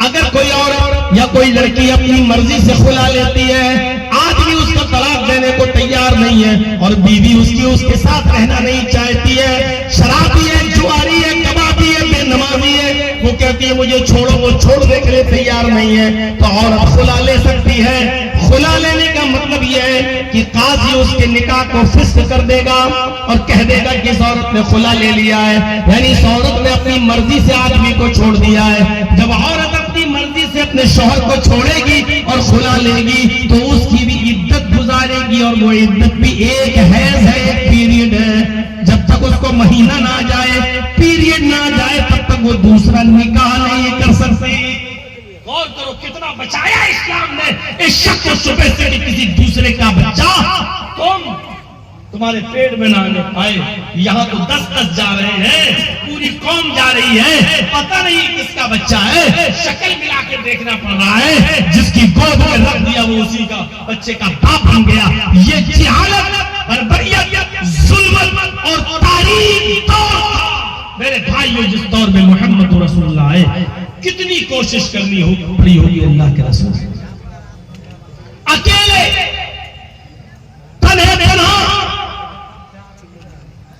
अगर कोई औरत या कोई लड़की अपनी मर्जी से खुला लेती है, आदमी उसको तलाक देने को तैयार नहीं है और बीवी उसके साथ रहना नहीं चाहती है, शराबी है, जुआरी है, कबाबी है, बेनमाजी है, वो कहती है मुझे छोड़ो, वो छोड़ने के लिए तैयार नहीं है, तो औरत खुला ले सकती है। खुला लेने का मतलब यह है कि काजी उसके निकाह को फिस्क कर देगा और कह देगा कि इस औरत ने खुला ले लिया है, यानी इस औरत ने अपनी मर्जी से आदमी को छोड़ दिया है। जब औरत अपनी मर्जी से अपने शौहर को छोड़ेगी और खुला लेगी तो उसकी भी इद्दत गुजारेगी, और वो इद्दत भी एक हैज है, एक पीरियड है। जब तक उसको महीना ना जाए, पीरियड ना जाए, तब तक वो दूसरा निकाह नहीं कर सकती। गौर करो कितना बचाया इस्लाम ने इस शक व शुबे से कि किसी दूसरे का बच्चा तुम्हारे पेट में ना आने पाए। यहाँ तो 10-10 जा रहे हैं, पूरी कौम जा रही है, पता नहीं किसका बच्चा है, शक्ल मिला के देखना पड़ रहा है, जिसकी गोद में रख दिया वो उसी का बच्चे का बाप बन गया। ये जिहालत, बर्बरियत, जुल्म और तारीख दौर था। मेरे भाइयों, जिस दौर में मोहम्मद रसूलुल्लाह आए, कितनी कोशिश करनी पड़ी होगी अल्लाह के रसूल, अकेले तन्हा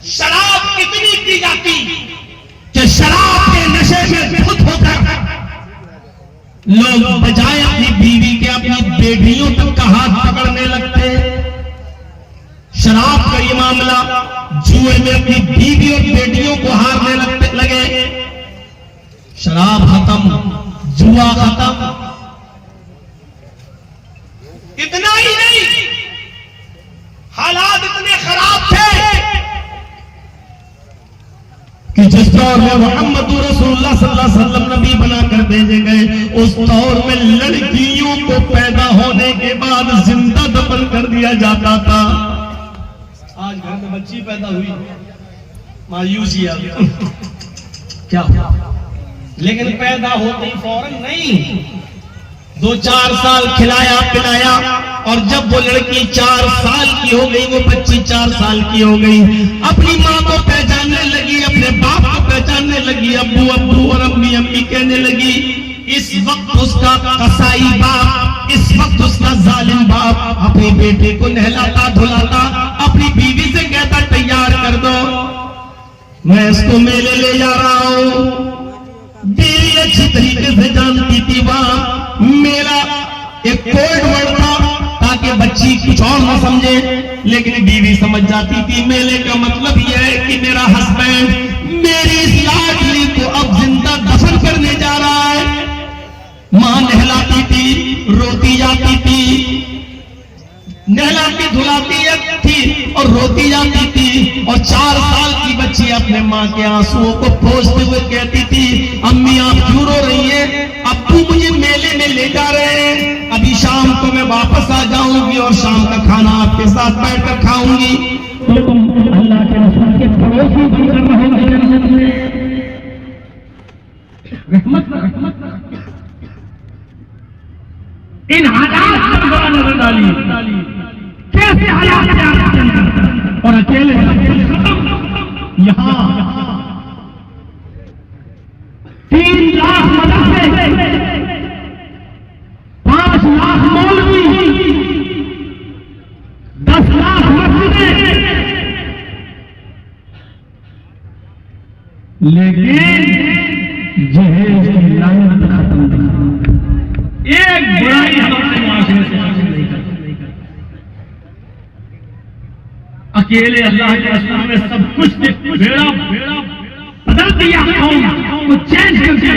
शराब इतनी पी जाती कि शराब के नशे में खुद होकर लोग बजाय अपनी बीवी के अपनी बेटियों तक का हाथ पकड़ने लगते। शराब का ये मामला, जुए में अपनी बीवी और बेटियों को हारने लगे। शराब खत्म, जुआ खत्म। इतना ही नहीं, हालात इतने खराब थे कि जिस दौर में मोहम्मद रसूलुल्लाह सल्लल्लाहु अलैहि वसल्लम नबी बनाकर भेजे गए, उस दौर में लड़कियों को पैदा होने के बाद जिंदा दफन कर दिया जाता था। आज घर में बच्ची पैदा हुई, मायूसी आ गई, क्या हुआ? लेकिन पैदा होते ही फौरन नहीं, 2-4 साल खिलाया पिलाया, और जब वो लड़की 4 साल की हो गई, वो बच्ची 4 साल की हो गई, अपनी माँ को पहचानने लगी, अपने बाप को पहचानने लगी, अब्बू अब्बू और अम्मी अम्मी कहने लगी। इस वक्त उसका कसाई बाप, इस वक्त उसका जालिम बाप अपने बेटे को नहलाता धुलाता अपनी बीवी से कहता तैयार कर दो, मैं इसको मेले ले जा रहा हूं। बीवी अच्छी तरीके से जानती थी वहां मेरा एक कोड वर्ड था ताकि बच्ची कुछ और न समझे, लेकिन बीवी समझ जाती थी मेले का मतलब यह है कि मेरा हस्बैंड मेरी इस लाडली को अब जिंदा दफन करने जा रहा है। मां नहलाती थी, रोती जाती थी, नहलाती धुलाती थी और रोती जाती थी, और 4 साल की बच्ची अपने माँ के आंसुओं को पोंछते हुए कहती थी, अम्मी आप क्यों रो रही हैं? अब्बू मुझे मेले में ले जा रहे हैं, अभी शाम को मैं वापस आ जाऊंगी और शाम का खाना आपके साथ बैठकर खाऊंगी। तो तुम अल्लाह के रसूल के पड़ोसी बनकर रहोगे जन्नत में। रहमत इन हालात पर बड़ा नजर डालिए, कैसे हालात से आपके अंदर और अकेले यहाँ 3 लाख मदरसे, 5 लाख मौलवी, 10 लाख मस्जिदें, लेकिन जहेज की लानत खत्म नहीं, एक बुराई हमारे मुआशरे से हासिल नहीं कर। अकेले अल्लाह के रसूल ने सब कुछ बेड़ा बदल दिया, कौम को चेंज कर दिया।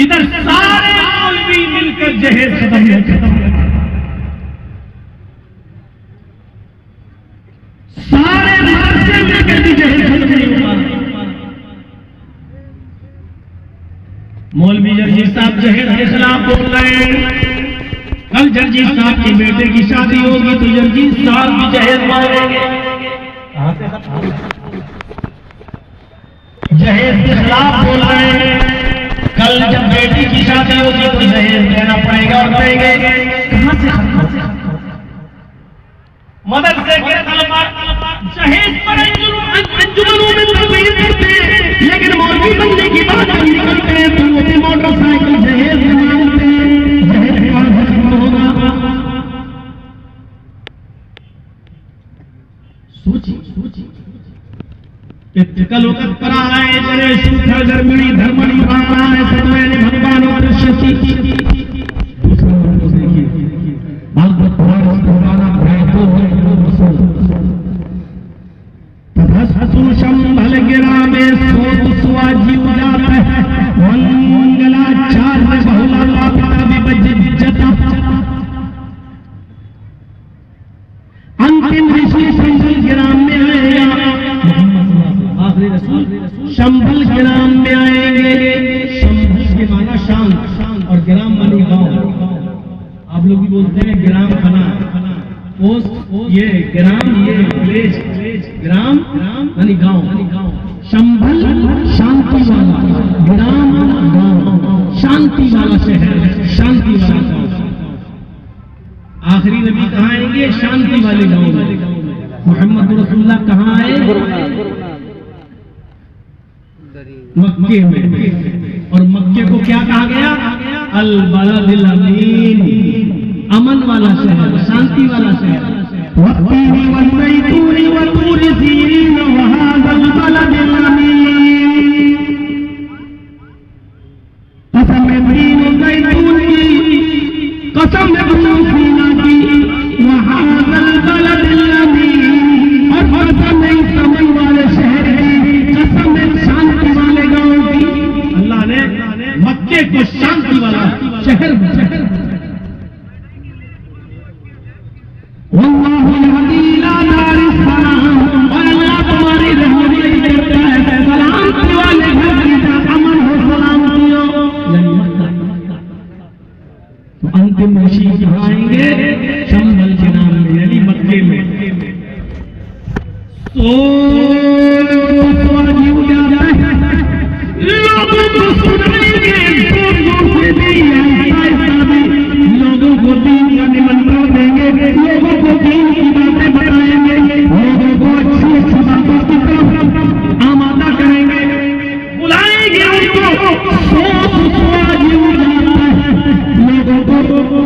इधर सारे मौलवी मिलकर जहेज खत्म नहीं खत्म, सारे मदरसे मिलकर भी जहेज खत्म नहीं हुआ। मौलवी जर्जी साहब जहेज के खिलाफ बोल रहे हैं। कल जर्जी साहब के बेटे की शादी होगी तो जर्जी साहब भी जहेज मांगेंगे। जहेज के खिलाफ बोल रहे हैं। कल जब बेटी की शादी होगी तो जहेज देना पड़ेगा और देंगे। कहां से मदरसे के तलबा जहेज पर अंजुमनों में तकरीर करते हैं, लेकिन मौलवी बनने की बात नहीं करते हैं तो वो भी मोटरसाइकिल जहेज मांगते हैं। जहेज कहां खत्म होगा? सोचिए कल वक्त पर आए जरे सूखा गर्मी धर्मणी बाणा है सदैव भगवान और शशि दूसरा नंबर देखिए भागवत पुराण पुराना शंभल गिरा में सोत सुआ जीव जाता है मंगलाचार्य बहुला लापिता विभजिता अंतिम ऋषि शंभल ग्राम में आएगा। आखिरी रसूल शंभल ग्राम में आएंगे। शंभल के माना शांत और ग्राम मानी गांव। आप लोग भी बोलते हैं ग्राम खाना पोस्ट, ये ग्राम ये विलेज, ग्राम यानी गांव। शंभल शांति वाला, ग्राम गांव, शांति वाला शहर, शांति वाला गांव। आखिरी नबी कहाँ आएंगे? शांति वाले गांव में। मोहम्मद रसूलुल्लाह कहाँ आए? मक्के में। और मक्के को क्या कहा गया? अल बलदिल अमीन, अमन वाला शहर, शांति वाला शहर। वत्तीनी वल्ज़ैतूनी वतूरि सीनीन वहाज़ल बलदिल अमीन। कसम है तीन ज़ैतून की, कसम है सीना की, वहाज़ल बलदिल अमीन। और कसम है अमन वाले शहर की, कसम है शांति वाले गांव की। अल्लाह ने मक्के को शांति वाला शहर अंतिम ऋषि आएंगे शंभल के नाम में यानी मक्के में। लोगों को दीन का निमंत्रण देंगे, लोगों को दीन की बातें बताएंगे, लोगों को अच्छी अच्छी बातों की तरफ आमादा करेंगे, बुलाएंगे उनको। लोगों को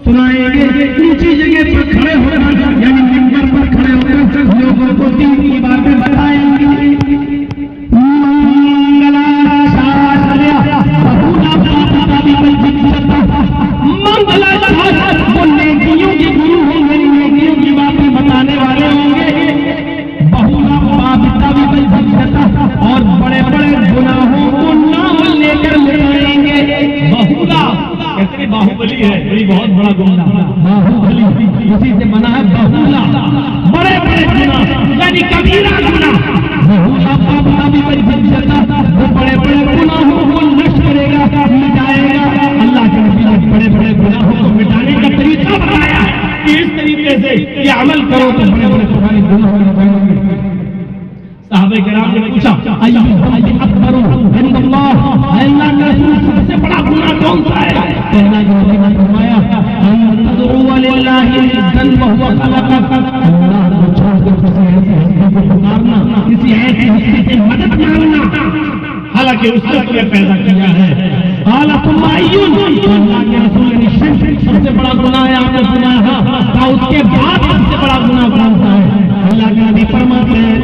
सुनाएंगे, ऊंची जगह पर खड़े होकर यानी मिंबर पर खड़े होकर लोगों को दीन की बातें बताएंगे। वो नेकियों के गुरु होंगे, नेकियों की बातें बताने वाले होंगे। और बड़े बड़े गुनाहों को नाम लेकर मिटाएंगे। बहुला कहते बाहुबली है, वही बहुत बड़ा गुना बाहुबली, उसी से बना है बहुला। बड़े बड़े गुना यानी कबीरा गुना। बहुला बाबा भी वो बड़े बड़े गुनाहों को नष्ट करेगा, मिटाएगा। अल्लाह के नबी ने बड़े बड़े गुनाहों को मिटाने का तरीका बताया कि इस तरीके से ये अमल करो तो बड़े बड़े तुम्हारे गुनाह मिटाएंगे। साहबे किराम ने पूछा अल्लाह का रसूल सबसे बड़ा गुनाह कौन सा है? कहना कि फरमाया हालांकि उसने तुम्हें पैदा किया है। काला तुम्मा अय्युन, अल्लाह के रसूल ने शिर्क सबसे बड़ा गुनाह है आपने फरमाया, था उसके बाद सबसे बड़ा गुनाह कौन सा है? अल्लाह के नबी फरमाते हैं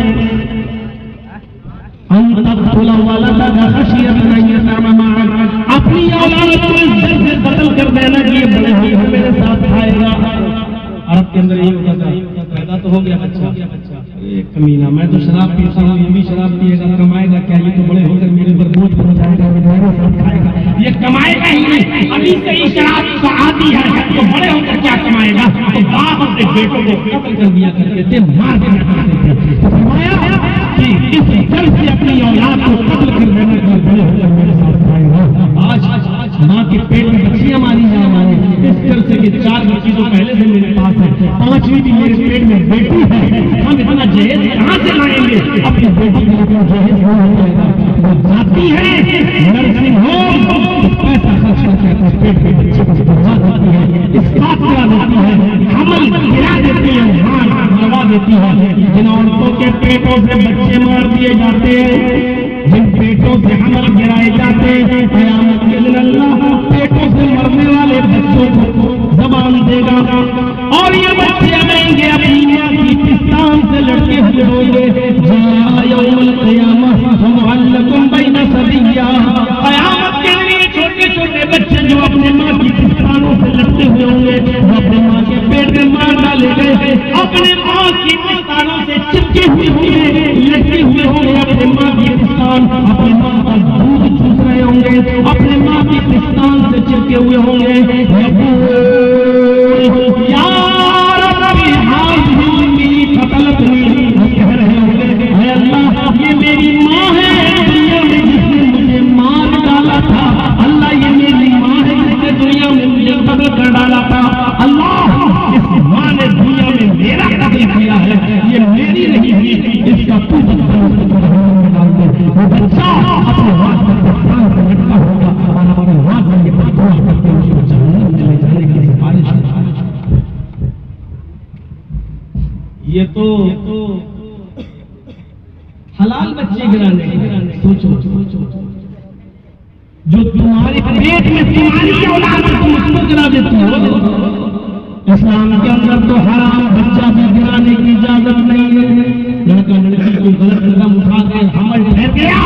अपनी औलाद को इस डर से कत्ल कर देना कि ये बड़े होकर मेरे साथ खाएगा। अरब के अंदर यही होता था, पैदा तो हो गया बच्चा, कमीना मैं तो शराब पीता हूँ, ये भी शराब पिएगा, कमाएगा क्या? ये तो बड़े होकर मेरे पर बोझ बन जाएगा, मेरे साथ खाएगा, ये कमाएगा ही नहीं, अभी से ही शराब तो आती है, तो बड़े होकर क्या कमाएगा? तो बाप अपने बेटों को कत्ल कर दिया करते थे, मार दिया करते थे। तो फरमाया कि इस डर से अपनी औलाद को कत्ल कर देना कि बड़े होकर मेरे साथ खाएगा। आज माँ के पेट में बच्चियां मारी जा रही है इस डर से कि 4 बच्ची तो पहले से मेरे पास है, 5वीं भी मेरे पेट में बेटी है, हम इतना जहेज कहाँ से लाएंगे? अपनी बेटी के लिए जहेज हो जाएगा, वो जाती है नर्सिंग होम, पैसा खर्च करके अपने पेट के बच्चे को बढ़ा देती है, इसका करा देती है, हमल गिरा देती है, मार दबा देती है। जिन औरतों के पेटों से बच्चे मार दिए जाते हैं, जिन पेटों से हमल गिराए जाते हैं, कयामत के दिन अल्लाह पेटों से मरने वाले बच्चों को जबान देगा और ये बच्चे आएंगे अपनी माँ की पिस्तान से लड़के हुए होंगे। कयामत के दिन ये छोटे छोटे बच्चे जो अपने माँ की पिस्तानों से लड़ते हुए होंगे, वो अपने माँ के पेट में मार डाले गए, अपने माँ की पिस्तानों से चिपके हुए होंगे, लटके हुए होंगे, अपने माँ की पिस्तान, अपने माँ का दूध चूस रहे होंगे, अपने माँ की पिस्तान से चिपके हुए होंगे। ये मेरी माँ है दुनिया में जिसने मुझे मार डाला था, अल्लाह ये मेरी माँ है जिसने दुनिया में मुझे कत्ल कर डाला था, अल्लाह इस माँ ने दुनिया में मेरा कत्ल किया है, ये मेरी नहीं हुई, इसका तू वो बच्चा अपने हाथ पर पहचान कर लटका होगा और अपने हाथ में ये दुआ करते हुए उसको जहन्नम में ले जाने की सिफारिश है। ये तो हलाल बच्चे गिराने, सोचो जो तुम्हारे पेट में तुम्हारी औलाद है तुम उसको गिरा देती हो। इस्लाम के अंदर तो हराम बच्चा भी गिराने की इजाजत नहीं है। लड़का लड़की को गलत कदम उठा के हमल ठहर गया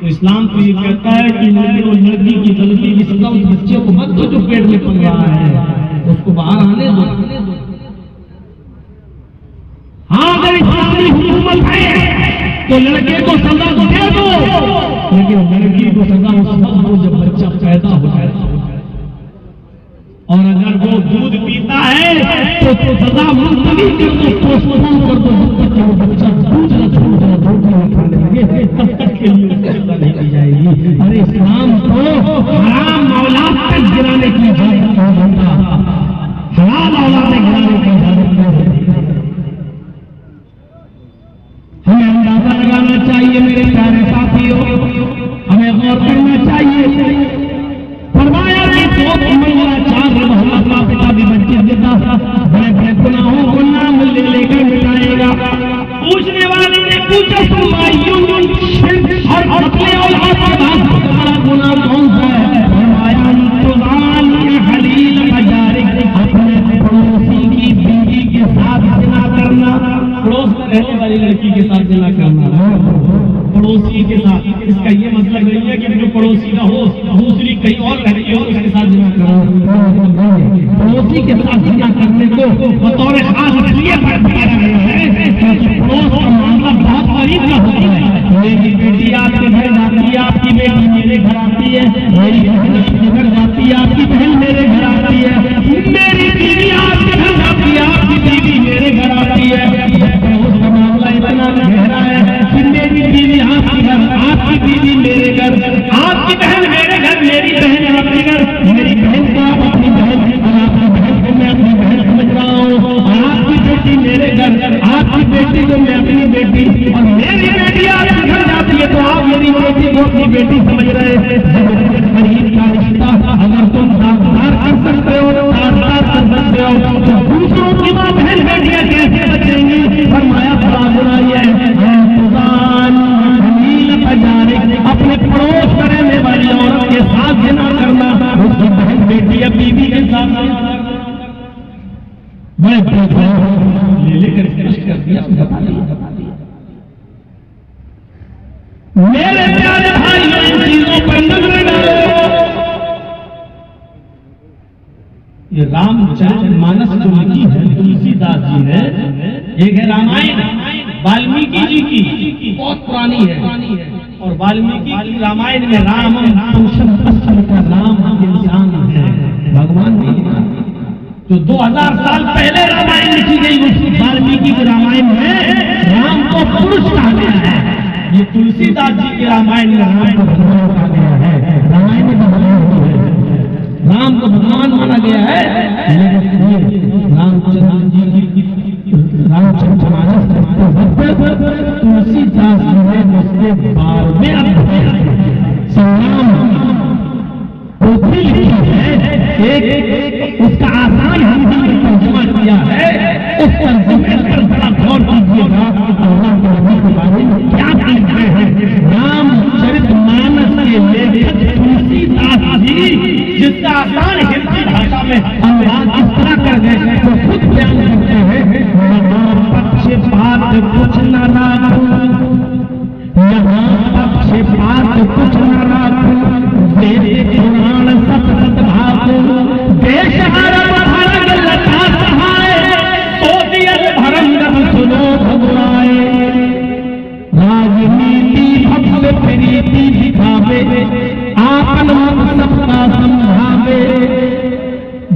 तो इस्लाम तो ये कहता है कि लड़की की गलती की सजा उस बच्चे को मत दो जो पेट में पल रहा है, उसको बाहर आने दो। हाँ अगर इस्लामी हुकूमत है तो लड़के को सजा दे दो, लेकिन लड़की को सजा उस वक्त दो जब बच्चा पैदा हो जाए। और अगर वो दूध पीता है तो सजा मुलतवी कर दो, पोस्टपोन कर दो, जब तक वो बच्चा दूध न छोड़ दे, दूध न खाने लगे, तब तक के लिए उसको सजा नहीं दी जाएगी। अरे इस्लाम तो हराम औलाद तक गिराने की इजाजत नहीं देता, हलाल औलाद तक गिराने की इजाजत नहीं देता। हमें अंदाजा लगाना चाहिए मेरे प्यारे साथियों, हमें गौर करना चाहिए। फरमाया कि 2 महिला 4 मोहल्ला पिता भी बच्चे देता, बड़े बड़े गुनाहों को नाम ले लेकर मिटाएगा। पूछने वाले ने पूछा तुम और अपने औलाद के बाद सबसे बड़ा गुनाह कौन सा है? फरमाया हलील मजारिक, अपने पड़ोसी की बीवी के साथ जिना करना, पड़ोस में रहने वाली लड़की के साथ जिना करना, पड़ोसी के साथ। इसका ये मतलब नहीं है कि जो पड़ोसी का हो दूसरी कहीं और रह रही हो उसके साथ जिना करना, पड़ोसी के साथ जिना करने को बतौर खास इसलिए बताया गया है क्योंकि पड़ोस का मामला बहुत करीब का होता है। मेरी बेटी आपके घर जाती है, आपकी बेटी मेरे घर आती है, मेरी बहन आपके घर जाती है, आपकी बहन मेरे घर आती है, मेरी बीवी आपके घर जाती है, आपकी बीवी मेरे घर आती है। उसका मामला इतना गहरा है कि मेरी बीवी आपके घर, आपकी बीवी मेरे घर, आपकी बहन मेरे घर, मेरी बहन आपके घर, मेरी बहन को आप अपनी बहन, आपकी बहन को मैं अपनी बहन समझ रहा हूँ, और आपकी बेटी मेरे घर, आपकी बेटी को मैं अपनी बेटी, और मेरी बेटी आपके घर जाती है तो आप मेरी बेटी को अपनी बेटी समझ रहे हैं। करीब का रिश्ता अगर तुम साझेदार कर सकते हो, साझेदार कर सकते हो, तो दूसरों की माँ बहन बेटियां कैसे बचेंगी? फरमाया बड़ा बुरा ये है मेरे प्यारे भाइयों, इन चीजों पर नजर डालो। ये रामचरितमानस जो लिखी है तुलसीदास जी ने, एक है रामायण वाल्मीकि जी की, बहुत पुरानी है। और वाल्मीकि की रामायण में राम का राम इंसान है, भगवान नहीं। जो 2000 साल पहले रामायण लिखी गई, उस वाल्मीकि की रामायण में राम को पुरुष कहा गया है। ये तुलसीदास जी के रामायण में राम को भगवान कहा गया है। रामायण में राम को भगवान माना गया है। लेकिन रामचंद्र जी की रामचरितमानस तुलसीदास जी ने उसके 12वें अध्याय संग्राम पोथी लिखी है। एक उसका आसान हिंदी में तर्जुमा किया है। उस तर्जुमे पर बड़ा गौर कीजिएगा के बारे में क्या कहते हैं। रामचरितमानस के लेखक तुलसीदास जी, जिसका आसान हिंदी भाषा में अनुवाद इस तरह कर गए, तो खुद बयान करते हैं, पक्षपात कुछ न राखूं, यहाँ पक्षपात कुछ न राखूं, वेद पुराण सत भागो, देश हरम हरग लता सहाय, सोदियल भरंगम सुनो भगवाए, राजनीति भक्त प्रीति दिखावे, आपन मत सबका समझावे,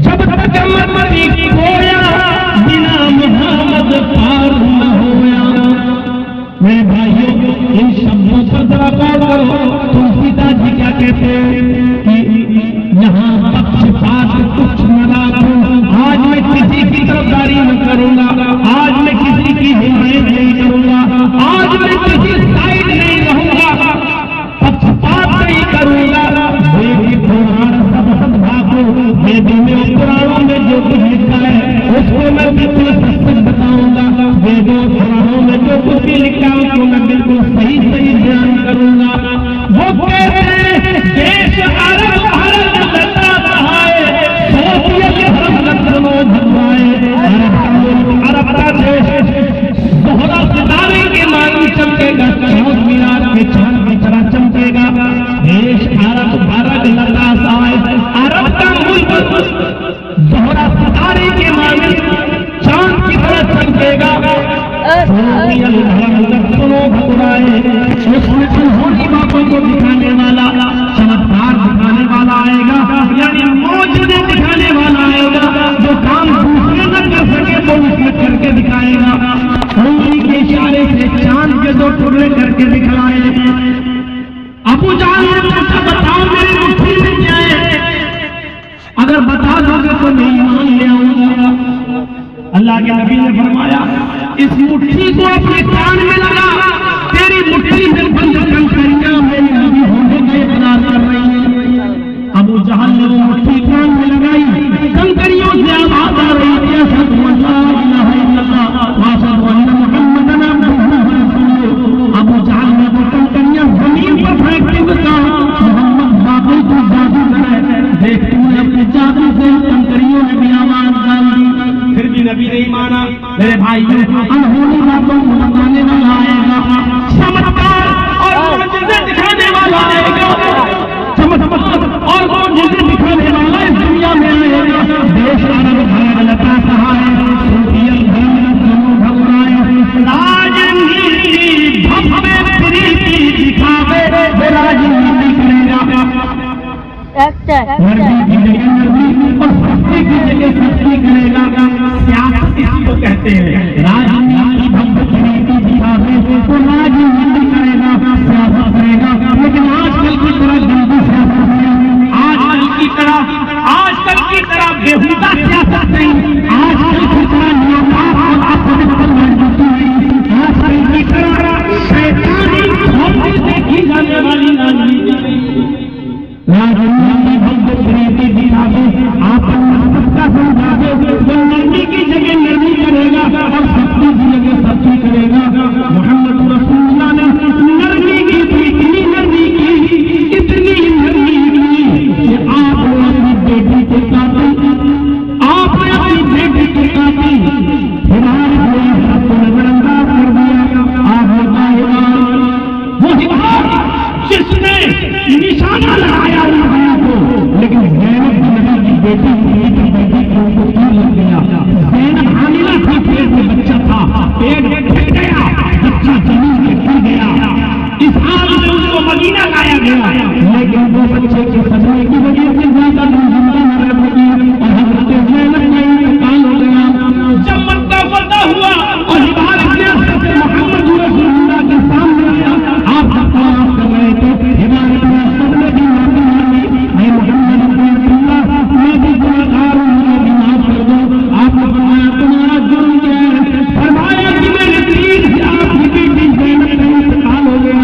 जब तक मती खोया बिना मुहम्मद पार न होया। मेरे भाइयों, इन शब्दों पर जरा गौर करो। तुलसीदास जी क्या कहते हैं कि यहाँ पक्षपात कुछ न राखूं, आज मैं किसी की तरफदारी न करूंगा, आज मैं किसी की हिमायत नहीं करूंगा, आज मैं किसी साइड नहीं रहूंगा, पक्षपात नहीं करूंगा। वेद पुराण सब भागो, वेदों में पुराणों में जो कुछ लिखा है उसको मैं बिल्कुल सच बताऊंगा। वेदों पुराणों में जो कुछ भी लिखा है उसको मैं बिल्कुल सही सही बयान करूंगा। वो कहते हैं देश अरब भारत लता सहाय, सोवियत भारत सुनो भगवाए। अरब का देश दोहरा सितारे के मानी चमकेगा, चांद मीनार के चांद की तरह चमकेगा। देश अरब भारत लता सहाय, अरब का मुल्क दोहरा सितारे के मानी चांद की तरह चमकेगा। सुनो भगवाए, उसमें अनहोनी बातों को दिखाने वाला, चमत्कार दिखाने वाला आएगा, यानी मौजूदे दिखाने वाला आएगा। जो काम दूसरे न कर सके वो उसमें करके दिखाएगा। उंगली के इशारे से चांद के 2 टुकड़े करके दिखलाए। अबू जान ने पूछा, बताओ मेरी मुट्ठी में क्या है? अगर बता दोगे तो मैं ईमान ले आऊंगा। अल्लाह के नबी ने फरमाया, इस मुट्ठी को अपने कान में लगा, तेरी मुट्ठी में बंद कंकरियां मेरी नबी होने के इकरार कर रही है। अबू जहल ने वो मुट्ठी कान में लगाई, कंकरियों से आवाज आ रही थी, अशहदु अल्ला इलाहा इल्लल्लाह व अशहदु अन्ना मुहम्मदन अब्दुहु व रसूलुहु। अबू जहल ने वो कंकरियां जमीन पर फेंकते हुए कहा, मोहम्मद बाबू तू जादूगर है, देख तूने अपने जादू से कंकरियों में भी आवाज डाल दी। फिर भी नबी नहीं माना। मेरे भाइयों, अनहोनी बातों को बताने वाला आएगा, चमत्कार और मुझे दिखाने वाला आएगा, चमत्कार और मुझे दिखाने वाला इस दुनिया में आएगा। देश अरब भारत लता सहाय, सोवियत भारत सुनो भगवाए, राजनीति भव्य प्रीति दिखावे, राजनीति करेगा। नरमी की जगह नरमी और सस्ते की जगह सस्ती करेगा। सियासत इसी को कहते हैं। राजनीति भव्य प्रीति दिखावे तो राजनीति करेगा, सियासत करेगा। लेकिन आजकल की तरह गंदी सियासत नहीं, आजकल की तरह बेहुदा सियासत नहीं, आजकल की तरह नियमात और अपवित्र राजनीति नहीं, आजकल की तरह शैतानी धोखे देखी जाने वाली राजनीति नहीं। राजनीति भव्य प्रीति दिखावे, आपन सबका समझावे, वो नरमी की जगह नरमी करेगा और निशाना लगाया उन नबियों को, लेकिन ज़ैनब नबी की बेटी उनको क्यों लग गया? ज़ैनब हामिला थी, पेट में बच्चा था, पेट फट गया, बच्चा जमीन में गिर गया। इस हाल में उसको मदीना लाया गया, लेकिन वो बच्चे के सदमे की वजह से ज्यादा दिन जिंदा न रह सकी और हज़रत ज़ैनब का इंतकाल हो गया। जब मक्का फतह हुआ और हिबार इब्ने असद मोहम्मद रसूलुल्लाह के सामने आप तवाफ कर रहे थे, हिबार इब्ने असद ने भी माफी मांगी, मैं मोहम्मद रसूलुल्लाह मैं भी गुनाहगार हूं, मुझे भी माफ कर दो। आपने फरमाया तुम्हारा जुर्म क्या है? फरमाया कि मेरे तीर से आपकी बेटी ज़ैनब का इंतकाल हो गया,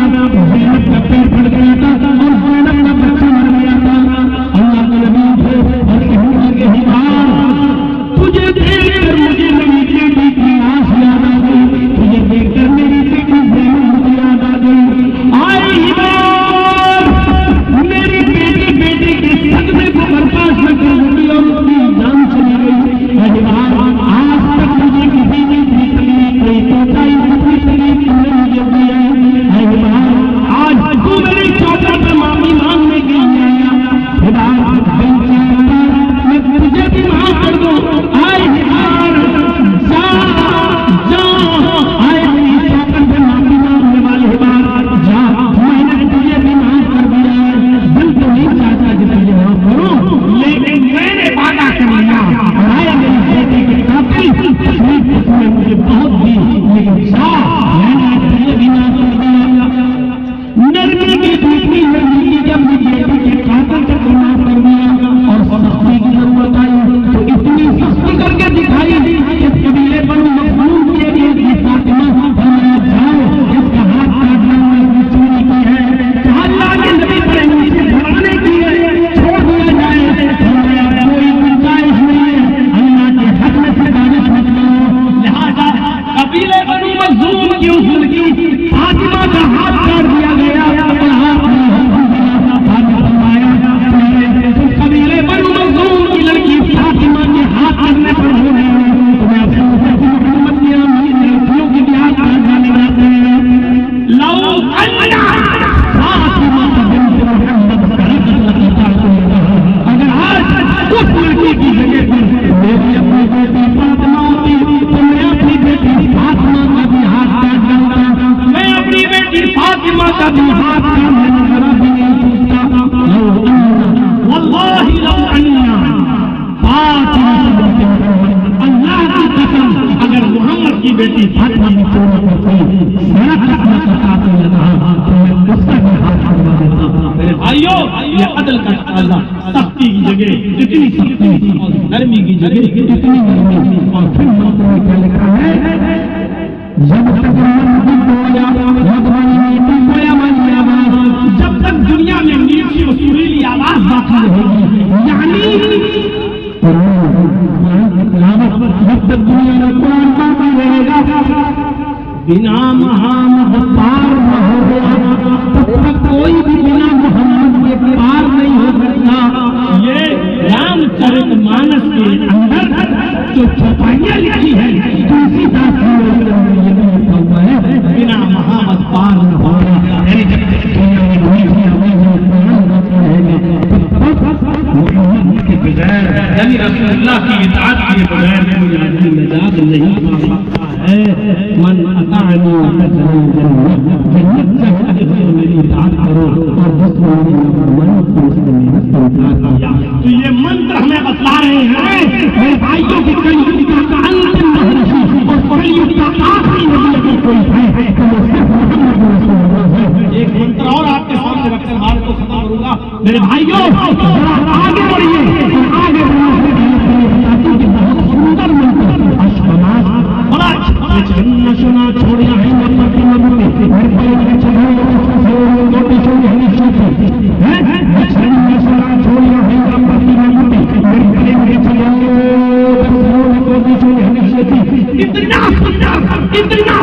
ज़ैनब का पेट फट गया था और ज़ैनब का बच्चा मर गया था। अल्लाह के नबी थे और कहने लगे हिबार तुझे देखकर मुझे मेरी बेटी की आस याद आ गई, तुझे देखकर मेरी बेटी ज़ैनब मुझे याद आ गई। आए हिबार मेरी बेटी के सदमे को बर्दाश्त न कर सकी और उसकी जान चली गई। हिबार आज तक मुझे किसी ने भी तकलीफ नहीं पहुंचाई, कोई तकलीफ तुमने मुझे दी है। हिबार आज तू मेरी चौका पर माफी मांगने के लिए आया, हिबार मैं तुझे भी माफ कर दो। आए हिबार जा जा, आए मेरी चौकन पे माफी मांगने वाले हिबार जा, मैंने तुझे भी माफ कर दिया है। दिल तो नहीं चाहता कि तुझे माफ करूं, लेकिन मैंने वादा कर लिया। आए मेरी बेटी के कातिल तकलीफ तुमने मुझे बहुत दी, लेकिन जा मैंने तुझे भी माफ कर दिया। नरमी की दूसरी नरमी की जब मेरी बेटी के कातिल तक माफ कर दिया और सख्ती की जरूरत आई तो इतनी सख्ती करके दिखाई इस कबीले पर मखलूक के लिए फातिमा फरमाया जाओ इसका हाथ काटना मैंने चोरी की है, अल्लाह के नबी पर इनसे भड़ाने की है, छोड़ दिया जाए। फरमाया कोई गुंजाइश नहीं है, अल्लाह के हक में सिफारिश मत करो। लिहाजा कबीले बनी मखलूक की उस लड़की फातिमा का हाथ काट दिया गया और हाथ कबीले बनु मखज़ूम की लड़की फातिमा के हाथ करने पर हो गई। तुम्हें अपने मोहम्मद की लड़कियों की भी हाथ काट डाले जाते हैं। लौ अन्ना फातिमा बिन्त मोहम्मद अगर आज उस लड़की की जगह पर मेरी अपनी बेटी फातिमा होती तो मैं अपनी बेटी फातिमा का भी हाथ काट डालता, मैं अपनी बेटी फातिमा का भी हाथ काटने में जरा भी नहीं पूछता। वल्लाहि लौ अन्ना फातिमा बिन्त मोहम्मद, अल्लाह की कसम अगर मोहम्मद की बेटी फातिमा की चोरी करती सड़क अपना कटाते लगा तो मैं उसका भी हाथ करवा देता। मेरे भाइयों ये अदल का तकाज़ा, सख्ती की जगह इतनी सख्ती और नरमी की जगह इतनी नरमी। और फिर मंत्र में क्या लिखा है? जब तक जब तक दुनिया में मीठी और सुरीली आवाज बाकी रहेगी, यानी जब तक दुनिया में कुरान बाकी रहेगा, बिना मोहम्मद पार न हो गया तब तक कोई भी बिना मोहम्मद के पार नहीं हो सकता। ये रामचरितमानस के अंदर जो चौपाइयां लिखी है तुलसीदास जी ने ये भी लिखा हुआ है, बिना मोहम्मद पार न होगा। यानी जब तक दुनिया में कोई भी मोहम्मद के बगैर यानी रसूलुल्लाह की इताअत के बगैर कोई आदमी निजात नहीं पा सकता है। मन अताअनी जन्नत चाहते हो मेरी इताअत करो और जिसको मेरी मन उससे मेहनत से इनकार किया। तो ये मंत्र हमें बतला रहे हैं मेरे भाइयों की कलयुग का अंतिम नबी और कलयुग का आखिरी नबी अगर कोई है तो वो सिर्फ मोहम्मद रसूलुल्लाह है। एक मंत्र और आपके सामने रखकर बात को खत्म करूंगा। मेरे भाइयों आगे बढ़िए और आगे बढ़ने के लिए बहुत सुंदर मंत्र अश्वनाथ बड़ा अच्छा सुना छोड़िया है मरती मरती घर पर चढ़ाई रोटी छोड़ी हमेशा है सुना छोड़िया है मरती मरती घर पर चढ़ाई रोटी छोड़ी हमेशा इतना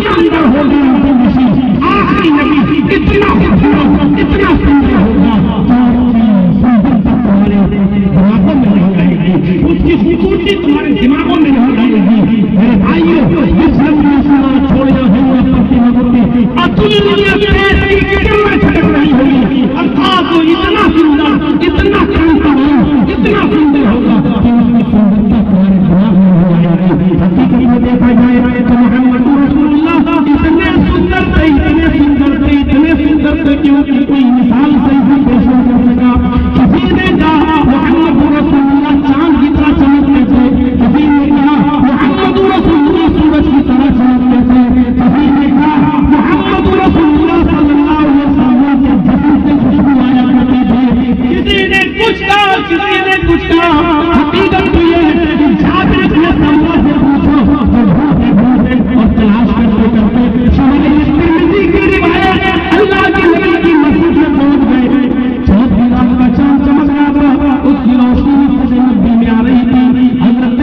सुंदर हो गया आखिरी नबी इतना सुंदर होगा तुम्हारे दिमागों में नहीं रहेगी, उसकी खूबसूरती तुम्हारे दिमागों में नहीं रहेगी। मेरे भाइयों इस छोड़िया होगा अतुल्य छटक रही होगी अर्थात की कोई मिसाल सही से पेश नहीं कर सका। किसी ने कहा मोहम्मद रसूलुल्लाह चांद की तरह चमकते थे, किसी ने कहा मोहम्मद रसूलुल्लाह सूरज की तरह चमकते थे, किसी ने कहा मोहम्मद रसूलुल्लाह सल्लल्लाहु अलैहि वसल्लम के जिस्म से खुशबू आया करती थी। किसी ने कुछ कहा, किसी ने कुछ कहा। हकीकत तो यह है कि जाबिर इब्न समुरा से पूछो तो ढूंढते ढूंढते और तलाश करते करते शहर तिरमिज़ी की रिवायत अल्लाह के नबी की मस्जिद में पहुंच गए। चौथी रात का चांद चमक रहा था, उसकी रोशनी सजे नबी में आ रही थी। हजरत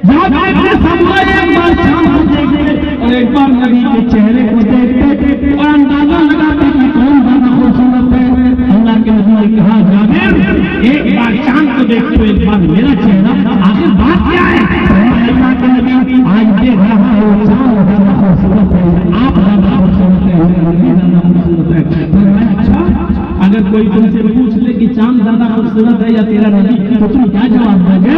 जाबिर इब्न समुरा एक बार चांद को देखते और एक बार नबी के चेहरे को देखते और अंदाजा लगाते कि कौन ज्यादा खूबसूरत है। अल्लाह के नबी ने कहा जाबिर एक बार चांद को देखते हो, एक बार मेरा चेहरा, आखिर बात क्या है? अल्लाह के नबी आज देख रहा है वो चांद ज्यादा खूबसूरत है, आप ज्यादा खूबसूरत है, नबी ज्यादा खूबसूरत है। अच्छा, अगर कोई तुमसे पूछ ले कि चांद ज्यादा खूबसूरत है या तेरा नबी, तो तुम क्या जवाब दोगे?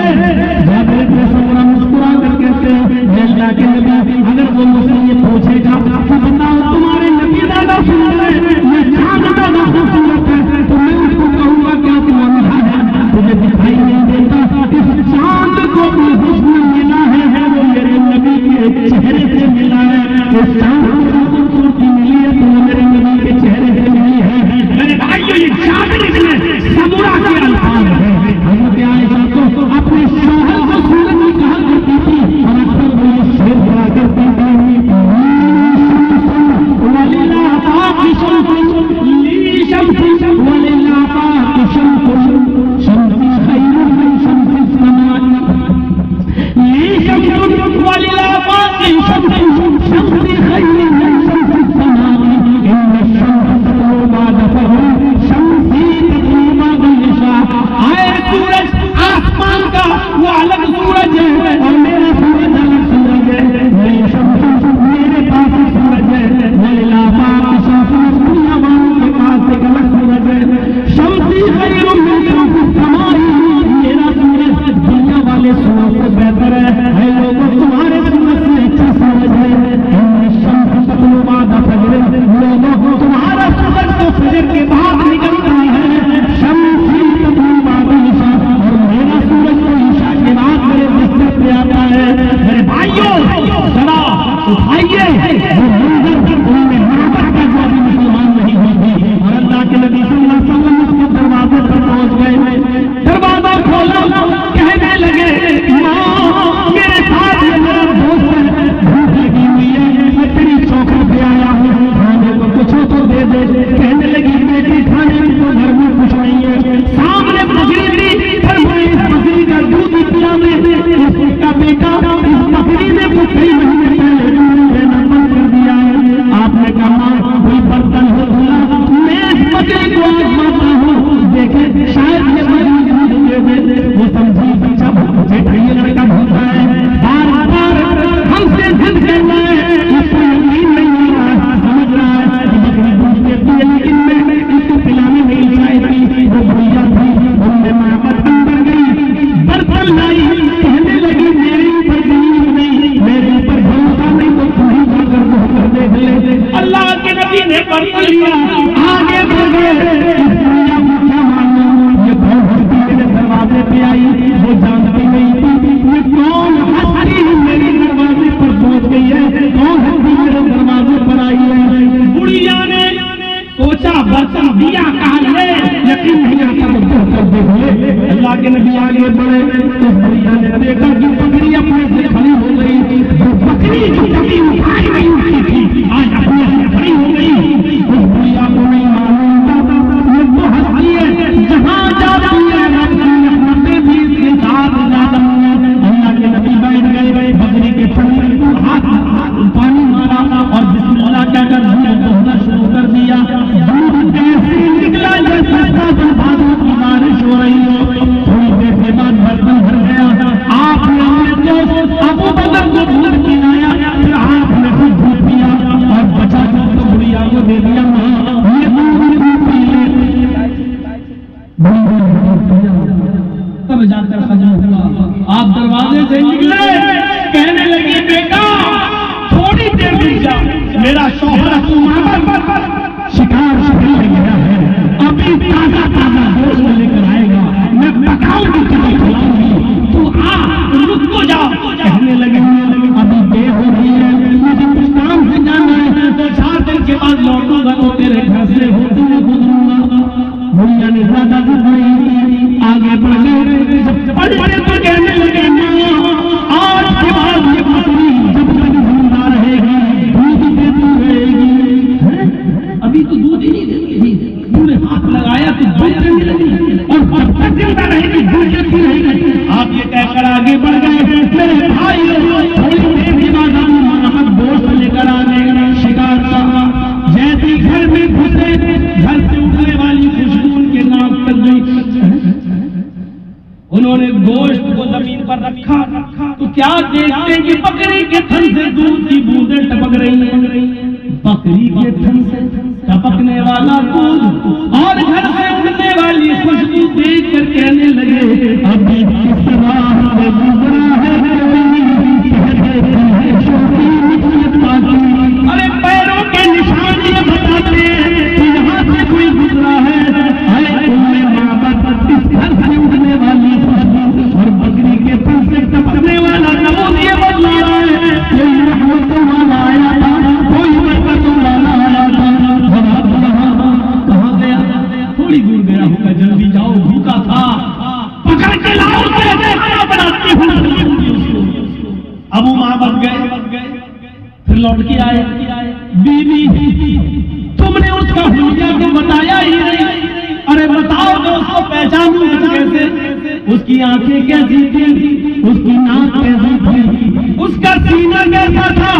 जाबिर इब्न समुरा मुस्कुरा कर कहते हैं अल्लाह के नबी अगर वो मुझसे ये पूछेगा कि बताओ तुम्हारे नबी ज्यादा सुंदर है या चांद ज्यादा खूबसूरत है, तो मैं उसको कहूंगा क्या तुम अंधा है, तुझे दिखाई नहीं देता? इस चांद को अपने हुस्न मिला है वो मेरे नबी के चेहरे से मिला है। इस चांद को खूबसूरती मिली है तो मेरे नबी के चेहरे से मिली है। मेरे भाइयों, ये जाबिर इब्न समुरा के अल्फाज है। हज़रत आयशा तो अपने शौहर को सूरज में कहा करती थी और अक्सर वो ये शेर पढ़ा करती थी, वलिल्लाह पाकी शम्सी वलिल्लाह पाकी शम्सी खैरुम मिन शम्सी समाई ली शम्सुन वलिल्लाह पाकी शम्सी खैरुम मिन शम्सी समाई इन्न शम्स ततलू बाद फजर शम्सी ततलू बाद निशा। आए सूरज आसमान का वो अलग सूरज है और मेरा सूरज अलग सूरज है। मेरी शम्स मेरे पास सूरज है, वलिल्लाह पाकी शम्सी दुनिया वालों के पास एक अलग सूरज है। शम्सी खैरुम मिन शम्सी समाई, मेरा सूरज दुनिया वाले सूरज से बेहतर है। लोगों तुम्हारे सूरज से अच्छा सूरज है। इन्न शम्स ततलू बाद फजर, लोगों तुम्हारा सूरज तो फजर के बाद निकलता है। शम्सी ततलू बाद निशा, और मेरा सूरज तो ईशा के बाद मेरे बिस्तर पे आता है। मेरे भाइयों, जरा उठाइए वो मंजर उनमें मोहब्बत का जो भी मुसलमान नहीं होती। और अल्लाह के नबी सल्लल्लाहु अलैहि वसल्लम उसके दरवाजे पर पहुंच गए। दरवाजा खोला, कहने लगे माँ मेरे साथ ये मेरा दोस्त है, भूख लगी हुई है, मैं तेरी चौखट पे आया हूँ, खाने को कुछ तो दे दे। कहने लगी बेटी खाने की तो घर में कुछ नहीं है। सामने बकरी थी, फरमाया इस बकरी का दूध पिला दे। इसका बेटा इस बकरी ने कुछ कई महीने पहले दूध देना बंद कर दिया है। आपने कहा कोई बर्तन हो धुला, मैं इस बकरी को आजमाता हूँ, देखे शायद ये बकरी दूध दे दे। वो समझी बच्चा मुझे ये लड़का ढूंढता है, बार बार हमसे जिद कर रहा है, इसको यकीन नहीं हो रहा है, समझ रहा है कि बकरी दूध देती है लेकिन मैं इसको पिलाने नहीं चाहती। वो भैया थी, उनने मोहब्बत अंदर गई, बर्तन लाई, कहने लगी मेरे ऊपर यकीन नहीं, मेरे ऊपर भरोसा नहीं, तो तू ही जाकर धोकर देख ले। अल्लाह के नबी ने बर्तन लिया, आगे बढ़ गए। इस दुनिया को क्या मालूम ये कौन हस्ती मेरे दरवाजे पे आई, वो जानती नहीं थी ये कौन हस्ती मेरे दरवाजे पर पहुंच गई है, कौन हस्ती मेरे दरवाजे पर आई है। बुढ़िया ने सोचा बर्तन दिया कहा ले, यकीन नहीं आता तो धोकर देख ले। अल्लाह के नबी आगे बढ़े तो बुढ़िया ने देखा कि बकरी अपने से खड़ी हो गई। बकरी जो कभी उठाई नहीं उठी थी आज अपने से खड़ी हो गई। उस बुढ़िया को नहीं मालूम था ये वो हस्ती है जहाँ जाती है अपने भी इसके साथ जाता है। अल्लाह के नबी बैठ गए, बकरी के फंदे को हाथ पानी मारा और बिस्मिल्लाह कहकर दूध दोहना शुरू कर दिया। दूध ऐसे निकला जैसे बादलों की बारिश हो रही हो। थोड़ी देर के बाद बर्तन भर गया। आपने अपने दोस्त अबू बकर को दूध पिलाया, फिर आपने खुद दूध पिया और बचा दूध तो बुढ़िया को दे दिया। ये दूध क्या देखते हैं कि बकरी के थन से दूध की बूंदें टपक रही हैं। बकरी के थन से टपकने वाला दूध और घर से उड़ने वाली खुशबू देख कर कहने लगे अभी किस राह से गुजरा है अरे पैरों के निशान ये बताते हैं कि यहाँ से कोई गुजरा है। अरे उनमें माँ बाप इस घर से उड़ने वाली खुशबू और बकरी के थन से टपकने वाला नमूद ये बदला रहा है। कोई रहमत वाला आया था, कोई बरकत वाला आया था। कहाँ गया? थोड़ी दूर गया होगा, जल्दी जाओ, भूखा था, पकड़ के लाओ, खाना बनाती हूँ। अब वो माँ बच गए, फिर लौट के आए, बीवी तुमने उसका हुलिया तो बताया ही नहीं। अरे बताओ तो उसको पहचानूं कैसे? उसकी आंखें कैसी थी, उसकी नाक कैसी थी, उसका सीना कैसा था,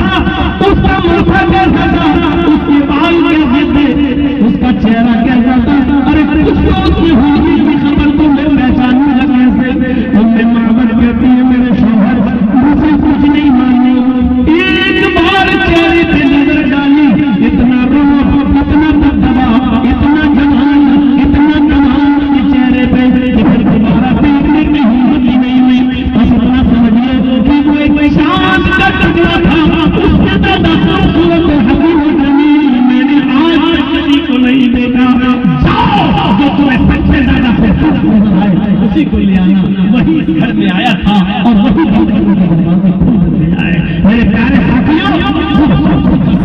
उसका माथा कैसा था, उसके बाल कैसे थे, उसका चेहरा कैसा था। अरे उसको उसकी हुलिया की खबर तुमने पहचानूं कैसे? तुमने मावत कहती है मेरे शौहर मुझे कुछ नहीं मालूम। एक बार चेहरे पे नजर डाली, इतना रोना, इतना दबदबा, इतना जवान, इतना कमाल के चेहरे पे फिर दोबारा देखने की हिम्मत ही नहीं हुई। बस इतना समझिए कि वो एक चांद का टुकड़ा था, उससे ज्यादा खूबसूरत हसीन जमीन मैंने आज तक किसी को नहीं देखा। जाओ, जो तुम्हें सबसे ज्यादा खूबसूरत नजर आए उसी को ले आना। वही इस घर में आया था और वही मेरे प्यारे साथियों,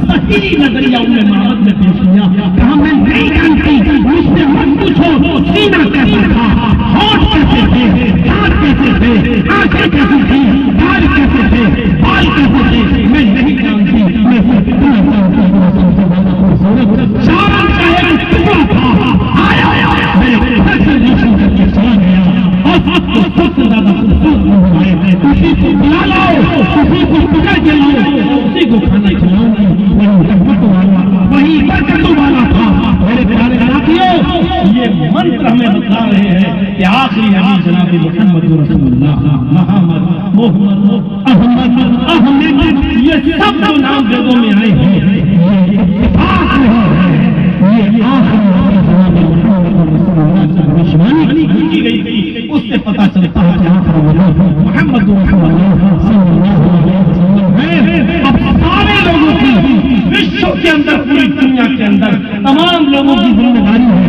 सही नजरिया उन्हें मामद में पेश किया। कहा मैं नहीं जानती, मुझसे मत पूछो सीना कैसा था, होठ कैसे थे, दांत कैसे थे, आंखें कैसी थी, बाल कैसे थे, बाल कैसे थे, मैं नहीं जानती। मैं सिर्फ इतना जानती हूँ सबसे ज्यादा खूबसूरत चांद का एक टुकड़ा था, आया मेरे घर से रोशन करके चला गया और सबसे ज्यादा खूबसूरत लोग आए थे। उसी को बुला लाओ, उसी को पकड़ के लाओ, उसी को खाना खिलाऊंगी। वही रहमत वाला, वही बरकत वाला था। मेरे प्यारे साथियों, ये मंत्र हमें बता रहे हैं कि आखिरी नबी जनाब मोहम्मद रसूलुल्लाह, मोहम्मद, मोहम्मद, अहमद, अहमद, ये सब जो नाम वेदों में आए हैं ये इत्तेफाक नहीं है। ये आखिरी नबी जनाब मोहम्मद रसूलुल्लाह की भविष्यवाणी की गई थी। उससे पता चलता है कि आखिरी नबी मोहम्मद रसूलुल्लाह सल्लल्लाहु अलैहि वसल्लम है। अब सारे लोगों की, विश्व के अंदर, पूरी दुनिया के अंदर तमाम लोगों की जिम्मेदारी है